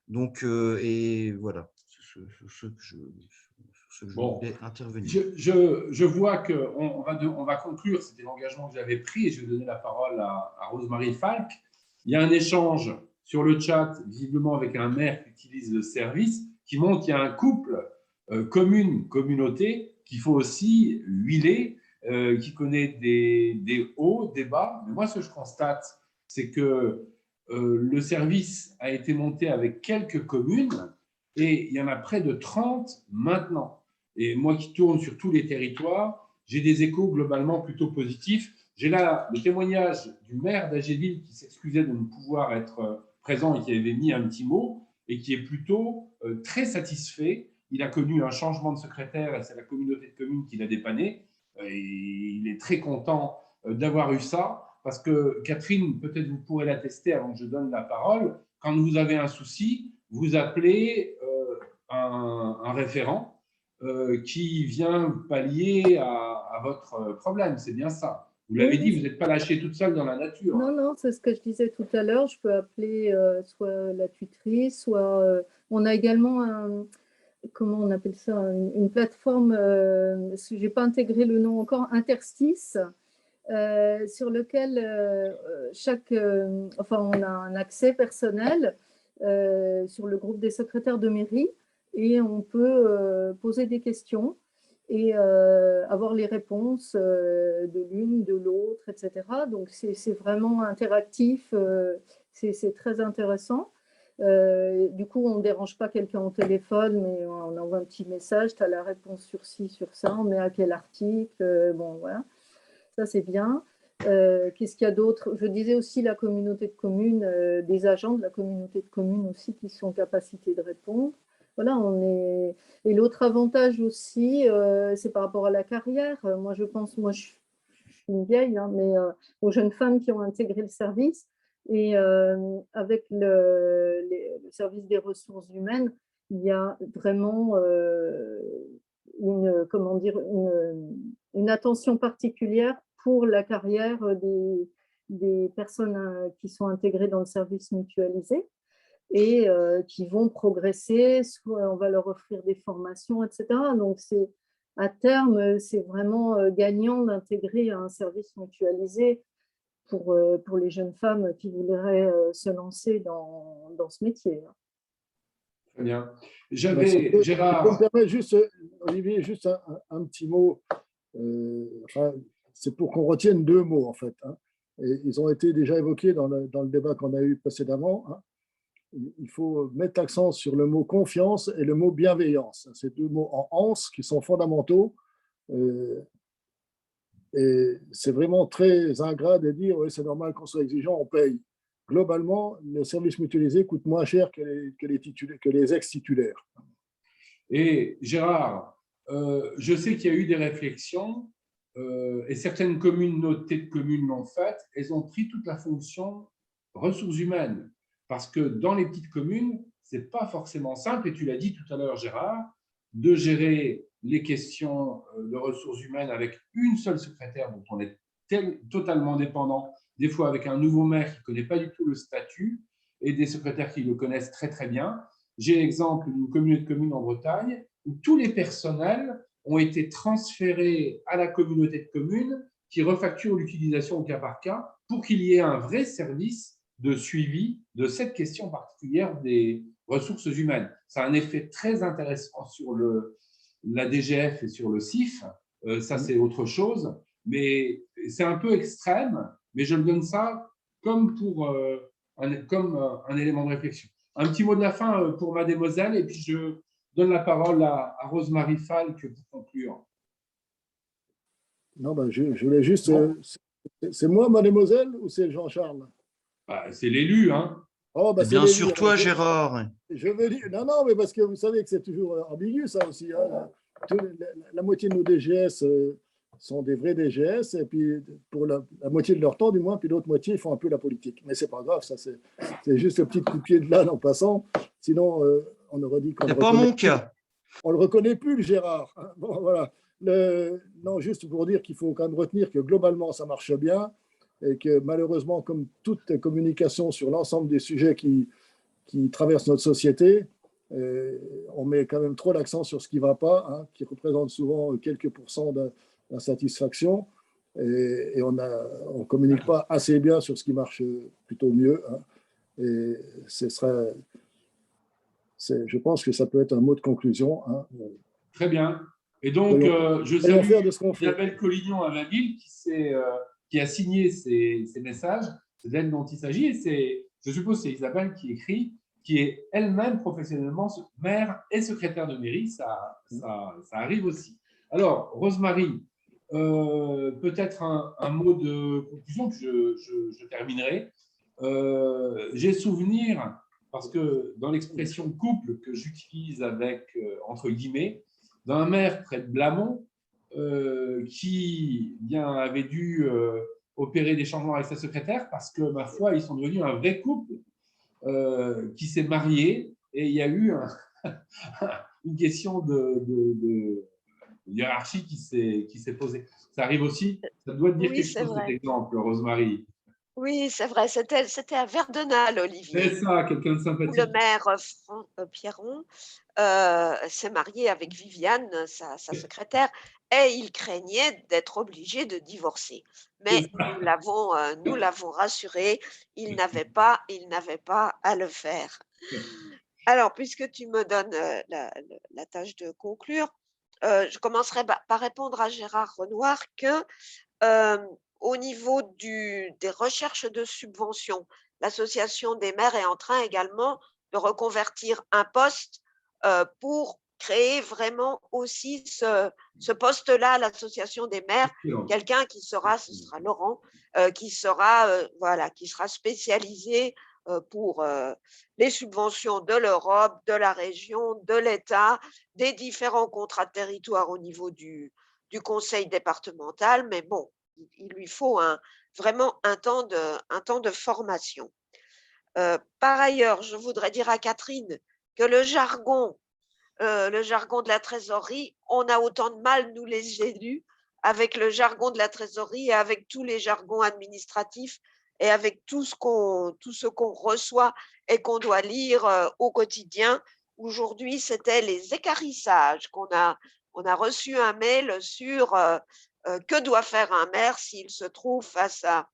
Donc, et voilà, ce que je voulais intervenir. Je vois qu'on on va conclure, c'était l'engagement que j'avais pris, et je vais donner la parole à Rosemarie Falk. Il y a un échange sur le chat, visiblement avec un maire qui utilise le service, qui montre qu'il y a un couple communauté qu'il faut aussi huiler, qui connaît des hauts, des bas. Mais moi, ce que je constate, c'est que le service a été monté avec quelques communes, et il y en a près de 30 maintenant. Et moi qui tourne sur tous les territoires, j'ai des échos globalement plutôt positifs. J'ai là le témoignage du maire d'Agéville qui s'excusait de ne pouvoir être présent et qui avait mis un petit mot, et qui est plutôt très satisfait. Il a connu un changement de secrétaire, et c'est la communauté de communes qui l'a dépanné. Et il est très content d'avoir eu ça, parce que Catherine, peut-être vous pourrez l'attester avant que je donne la parole, quand vous avez un souci, vous appelez un référent qui vient pallier à votre problème. C'est bien ça. Vous l'avez dit, vous n'êtes pas lâché toute seule dans la nature. Non, non, c'est ce que je disais tout à l'heure. Je peux appeler soit la tutrice, soit… on a également comment on appelle ça, une plateforme, je n'ai pas intégré le nom encore, Interstice, sur lequel enfin, on a un accès personnel sur le groupe des secrétaires de mairie, et on peut poser des questions et avoir les réponses de l'une, de l'autre, etc. Donc, c'est vraiment interactif, c'est très intéressant. Du coup, on ne dérange pas quelqu'un au téléphone, mais on envoie un petit message, tu as la réponse sur ci, sur ça, on met à quel article, bon, voilà. Ça, c'est bien. Qu'est-ce qu'il y a d'autre? Je disais aussi la communauté de communes, des agents de la communauté de communes aussi qui sont en capacité de répondre. voilà, Et l'autre avantage aussi, c'est par rapport à la carrière. Moi, je pense, je suis une vieille, hein, mais aux jeunes femmes qui ont intégré le service. Et avec le service des ressources humaines, il y a vraiment une attention particulière pour la carrière des personnes qui sont intégrées dans le service mutualisé et qui vont progresser, soit on va leur offrir des formations, etc. Donc, à terme, c'est vraiment gagnant d'intégrer un service mutualisé pour les jeunes femmes qui voudraient se lancer dans ce métier. Très bien. Gérard. Je me permets juste, Olivier, juste un petit mot. C'est pour qu'on retienne 2 mots, en fait. Hein. Et ils ont été déjà évoqués dans le débat qu'on a eu précédemment. Hein. Il faut mettre l'accent sur le mot confiance et le mot bienveillance. Ces 2 mots en anse qui sont fondamentaux. Et c'est vraiment très ingrat de dire oui, c'est normal qu'on soit exigeant, on paye. Globalement, le service mutualisé coûte moins cher que les ex-titulaires. Et Gérard, je sais qu'il y a eu des réflexions et certaines communautés de communes l'ont fait. Elles ont pris toute la fonction ressources humaines parce que dans les petites communes, ce n'est pas forcément simple, et tu l'as dit tout à l'heure, Gérard, de gérer les questions de ressources humaines avec une seule secrétaire dont on est totalement dépendant, des fois avec un nouveau maire qui ne connaît pas du tout le statut et des secrétaires qui le connaissent très très bien. J'ai l'exemple d'une communauté de communes en Bretagne où tous les personnels ont été transférés à la communauté de communes qui refacture l'utilisation au cas par cas pour qu'il y ait un vrai service de suivi de cette question particulière des ressources humaines. Ça a un effet très intéressant sur la DGF et sur le CIF. Ça, c'est autre chose. Mais c'est un peu extrême, mais je le donne ça comme un élément de réflexion. Un petit mot de la fin pour mademoiselle, et puis je donne la parole à Rose-Marie Falque pour conclure. Non, je voulais juste… C'est moi, mademoiselle, ou c'est Jean-Charles? C'est l'élu, hein. Oh, c'est bien sûr toi, Gérard. Je veux dire… Non, mais parce que vous savez que c'est toujours ambigu, ça aussi. Hein. La moitié de nos DGS sont des vrais DGS, et puis pour la moitié de leur temps, du moins, puis l'autre moitié, ils font un peu la politique. Mais c'est pas grave, ça, c'est juste un petit coup de pied de l'âne en passant. Sinon, on aurait dit qu'on… C'est pas mon cas. On ne le reconnaît plus, le Gérard. Bon, voilà. Non, juste pour dire qu'il faut quand même retenir que globalement, ça marche bien et que malheureusement, comme toute communication sur l'ensemble des sujets qui traversent notre société, on met quand même trop l'accent sur ce qui ne va pas, hein, qui représente souvent quelques pourcents d'insatisfaction, et on ne communique pas assez bien sur ce qui marche plutôt mieux. Hein, et je pense que ça peut être un mot de conclusion. Hein. Très bien. Et donc, je salue Isabelle Collignon à Vainville qui a signé ces messages. C'est d'elle dont il s'agit. Et je suppose que c'est Isabelle qui écrit, qui est elle-même professionnellement maire et secrétaire de mairie. Ça arrive aussi. Alors, Rose-Marie, peut-être un mot de conclusion, que je terminerai. J'ai souvenir, parce que dans l'expression couple que j'utilise avec, entre guillemets, d'un maire près de Blamont qui avait dû opérer des changements avec sa secrétaire parce que, ma foi, ils sont devenus un vrai couple qui s'est marié, et il y a eu une question de hiérarchie qui s'est posée. Ça arrive aussi, ça doit te dire quelque chose, cet exemple, Rose-Marie. Oui, c'est vrai, c'était à Verdenal, Olivier. C'est ça, quelqu'un de sympathique. Le maire Pierron s'est marié avec Viviane, sa secrétaire, et il craignait d'être obligé de divorcer. Mais nous l'avons rassuré, il n'avait pas à le faire. Alors, puisque tu me donnes la tâche de conclure, je commencerai par répondre à Gérard Renoir que au niveau des recherches de subventions, l'association des maires est en train également de reconvertir un poste pour créer vraiment aussi ce poste-là à l'association des maires, quelqu'un qui sera, ce sera Laurent, qui sera spécialisé pour les subventions de l'Europe, de la région, de l'État, des différents contrats de territoire au niveau du conseil départemental. Mais bon, il lui faut vraiment un temps de formation. Par ailleurs, je voudrais dire à Catherine que le jargon de la trésorerie, on a autant de mal, nous les élus, avec le jargon de la trésorerie et avec tous les jargons administratifs et avec tout ce qu'on reçoit et qu'on doit lire au quotidien. Aujourd'hui, c'était les équarrissages on a reçu un mail sur que doit faire un maire s'il se trouve face à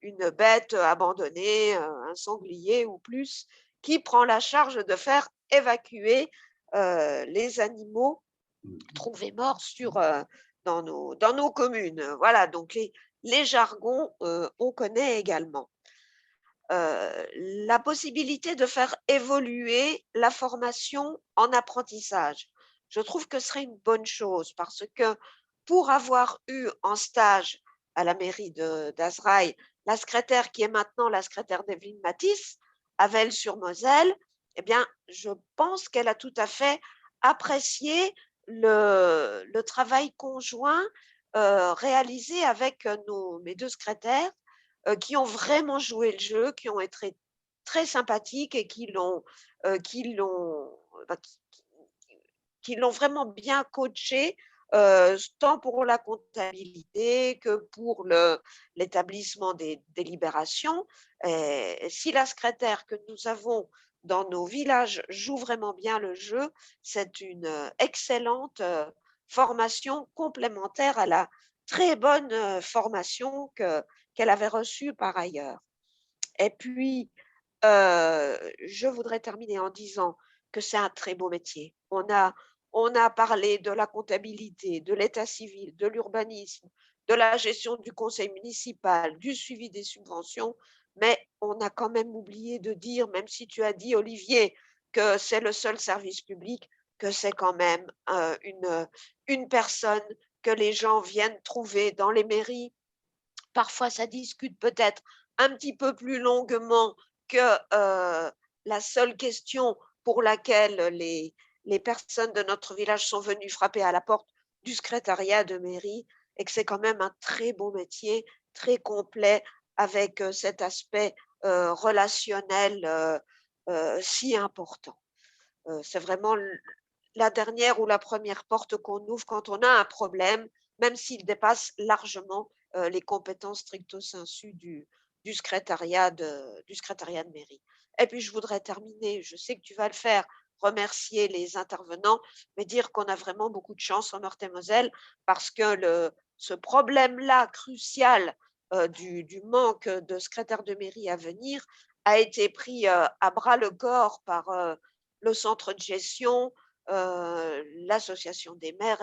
une bête abandonnée, un sanglier ou plus, qui prend la charge de faire évacuer les animaux trouvés morts dans nos communes. Voilà, donc les jargons, on connaît également. La possibilité de faire évoluer la formation en apprentissage. Je trouve que ce serait une bonne chose parce que pour avoir eu en stage à la mairie d'Azraï la secrétaire qui est maintenant la secrétaire d'Evelyne Matisse, à Vels-sur-Moselle, eh bien, je pense qu'elle a tout à fait apprécié le travail conjoint réalisé avec mes deux secrétaires qui ont vraiment joué le jeu, qui ont été très sympathiques et qui l'ont vraiment bien coaché, tant pour la comptabilité que pour l'établissement des délibérations. Et si la secrétaire que nous avons dans nos villages joue vraiment bien le jeu, c'est une excellente formation complémentaire à la très bonne formation qu'elle avait reçue par ailleurs. Et puis, je voudrais terminer en disant que c'est un très beau métier. On a parlé de la comptabilité, de l'état civil, de l'urbanisme, de la gestion du conseil municipal, du suivi des subventions, mais on a quand même oublié de dire, même si tu as dit, Olivier, que c'est le seul service public, que c'est quand même une personne que les gens viennent trouver dans les mairies. Parfois, ça discute peut-être un petit peu plus longuement que la seule question pour laquelle les personnes de notre village sont venues frapper à la porte du secrétariat de mairie, et que c'est quand même un très beau métier, très complet, avec cet aspect relationnel si important. C'est vraiment la dernière ou la première porte qu'on ouvre quand on a un problème, même s'il dépasse largement les compétences stricto sensu du secrétariat de mairie. Et puis, je voudrais terminer, je sais que tu vas le faire, remercier les intervenants, mais dire qu'on a vraiment beaucoup de chance en Meurthe-et-Moselle parce que ce problème-là crucial du manque de secrétaire de mairie à venir a été pris à bras le corps par le centre de gestion, l'association des maires,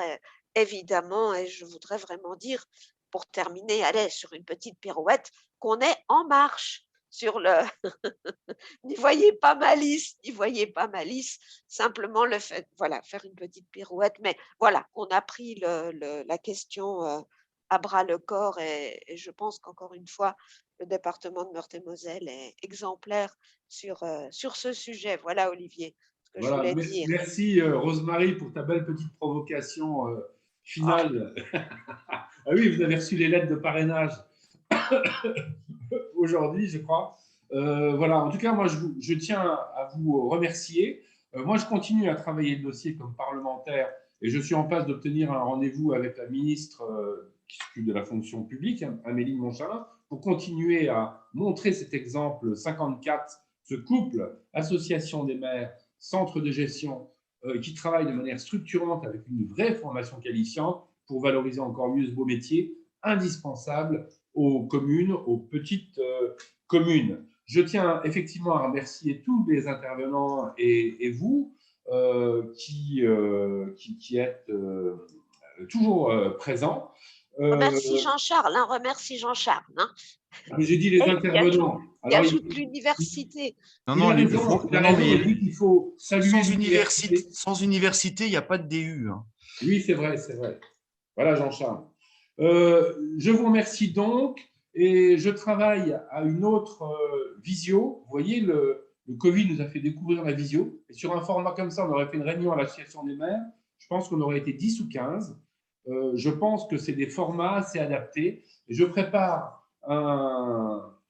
évidemment, et je voudrais vraiment dire, pour terminer, allez, sur une petite pirouette, qu'on est en marche sur le… N'y voyez pas malice, simplement le fait, voilà, faire une petite pirouette, mais voilà, on a pris la question à bras le corps et je pense qu'encore une fois, le département de Meurthe-et-Moselle est exemplaire sur ce sujet. Voilà, Olivier, ce que je Voilà. voulais dire. Merci Rosemary pour ta belle petite provocation finale. Ah oui, vous avez reçu les lettres de parrainage aujourd'hui, je crois. Voilà, en tout cas, moi, je tiens à vous remercier. Moi, je continue à travailler le dossier comme parlementaire et je suis en passe d'obtenir un rendez-vous avec la ministre qui s'occupe de la fonction publique, Amélie de Montchalin, pour continuer à montrer cet exemple 54, ce couple, association des maires, centre de gestion, qui travaille de manière structurante avec une vraie formation qualifiante pour valoriser encore mieux ce beau métier indispensable aux communes, aux petites communes. Je tiens effectivement à remercier tous les intervenants et vous qui êtes toujours présents. Remercie Jean-Charles, remercie Jean-Charles. J'ai dit les intervenants. Il y a toute l'université. Non, il faut saluer sans université, il n'y a pas de DU. Hein. Oui, c'est vrai. Voilà, Jean-Charles. Je vous remercie donc. Et je travaille à une autre visio. Vous voyez, le Covid nous a fait découvrir la visio. Et sur un format comme ça, on aurait fait une réunion à l'association des maires. Je pense qu'on aurait été 10 ou 15. Je pense que c'est des formats assez adaptés. Et je prépare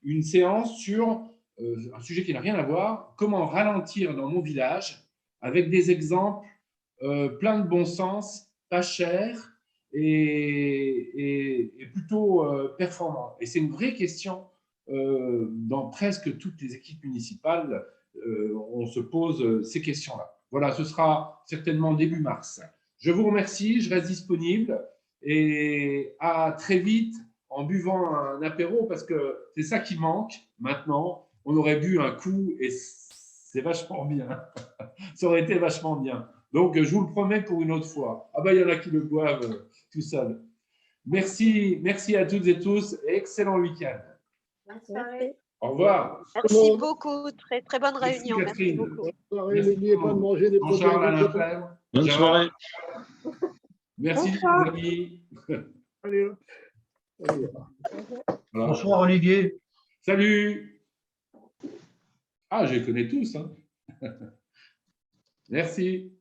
une séance sur un sujet qui n'a rien à voir, comment ralentir dans mon village avec des exemples plein de bon sens, pas cher et plutôt performant. Et c'est une vraie question dans presque toutes les équipes municipales. On se pose ces questions-là. Voilà, ce sera certainement début mars. Je vous remercie, je reste disponible et à très vite en buvant un apéro parce que c'est ça qui manque maintenant. On aurait bu un coup et c'est vachement bien. Ça aurait été vachement bien. Donc, je vous le promets pour une autre fois. Ah ben, il y en a qui le boivent tout seul. Merci à toutes et tous et excellent week-end. Merci. Au revoir. Merci beaucoup. Très, très bonne Merci, réunion. Merci Catherine. beaucoup. Bonne soirée, n'oubliez pas de manger des produits Jean-Charles Alain agricoles. Lefebvre. Bonne soirée. Merci, les amis. Allez, hop. Allez. Voilà. Bonsoir Olivier. Salut. Ah, je les connais tous. Hein. Merci.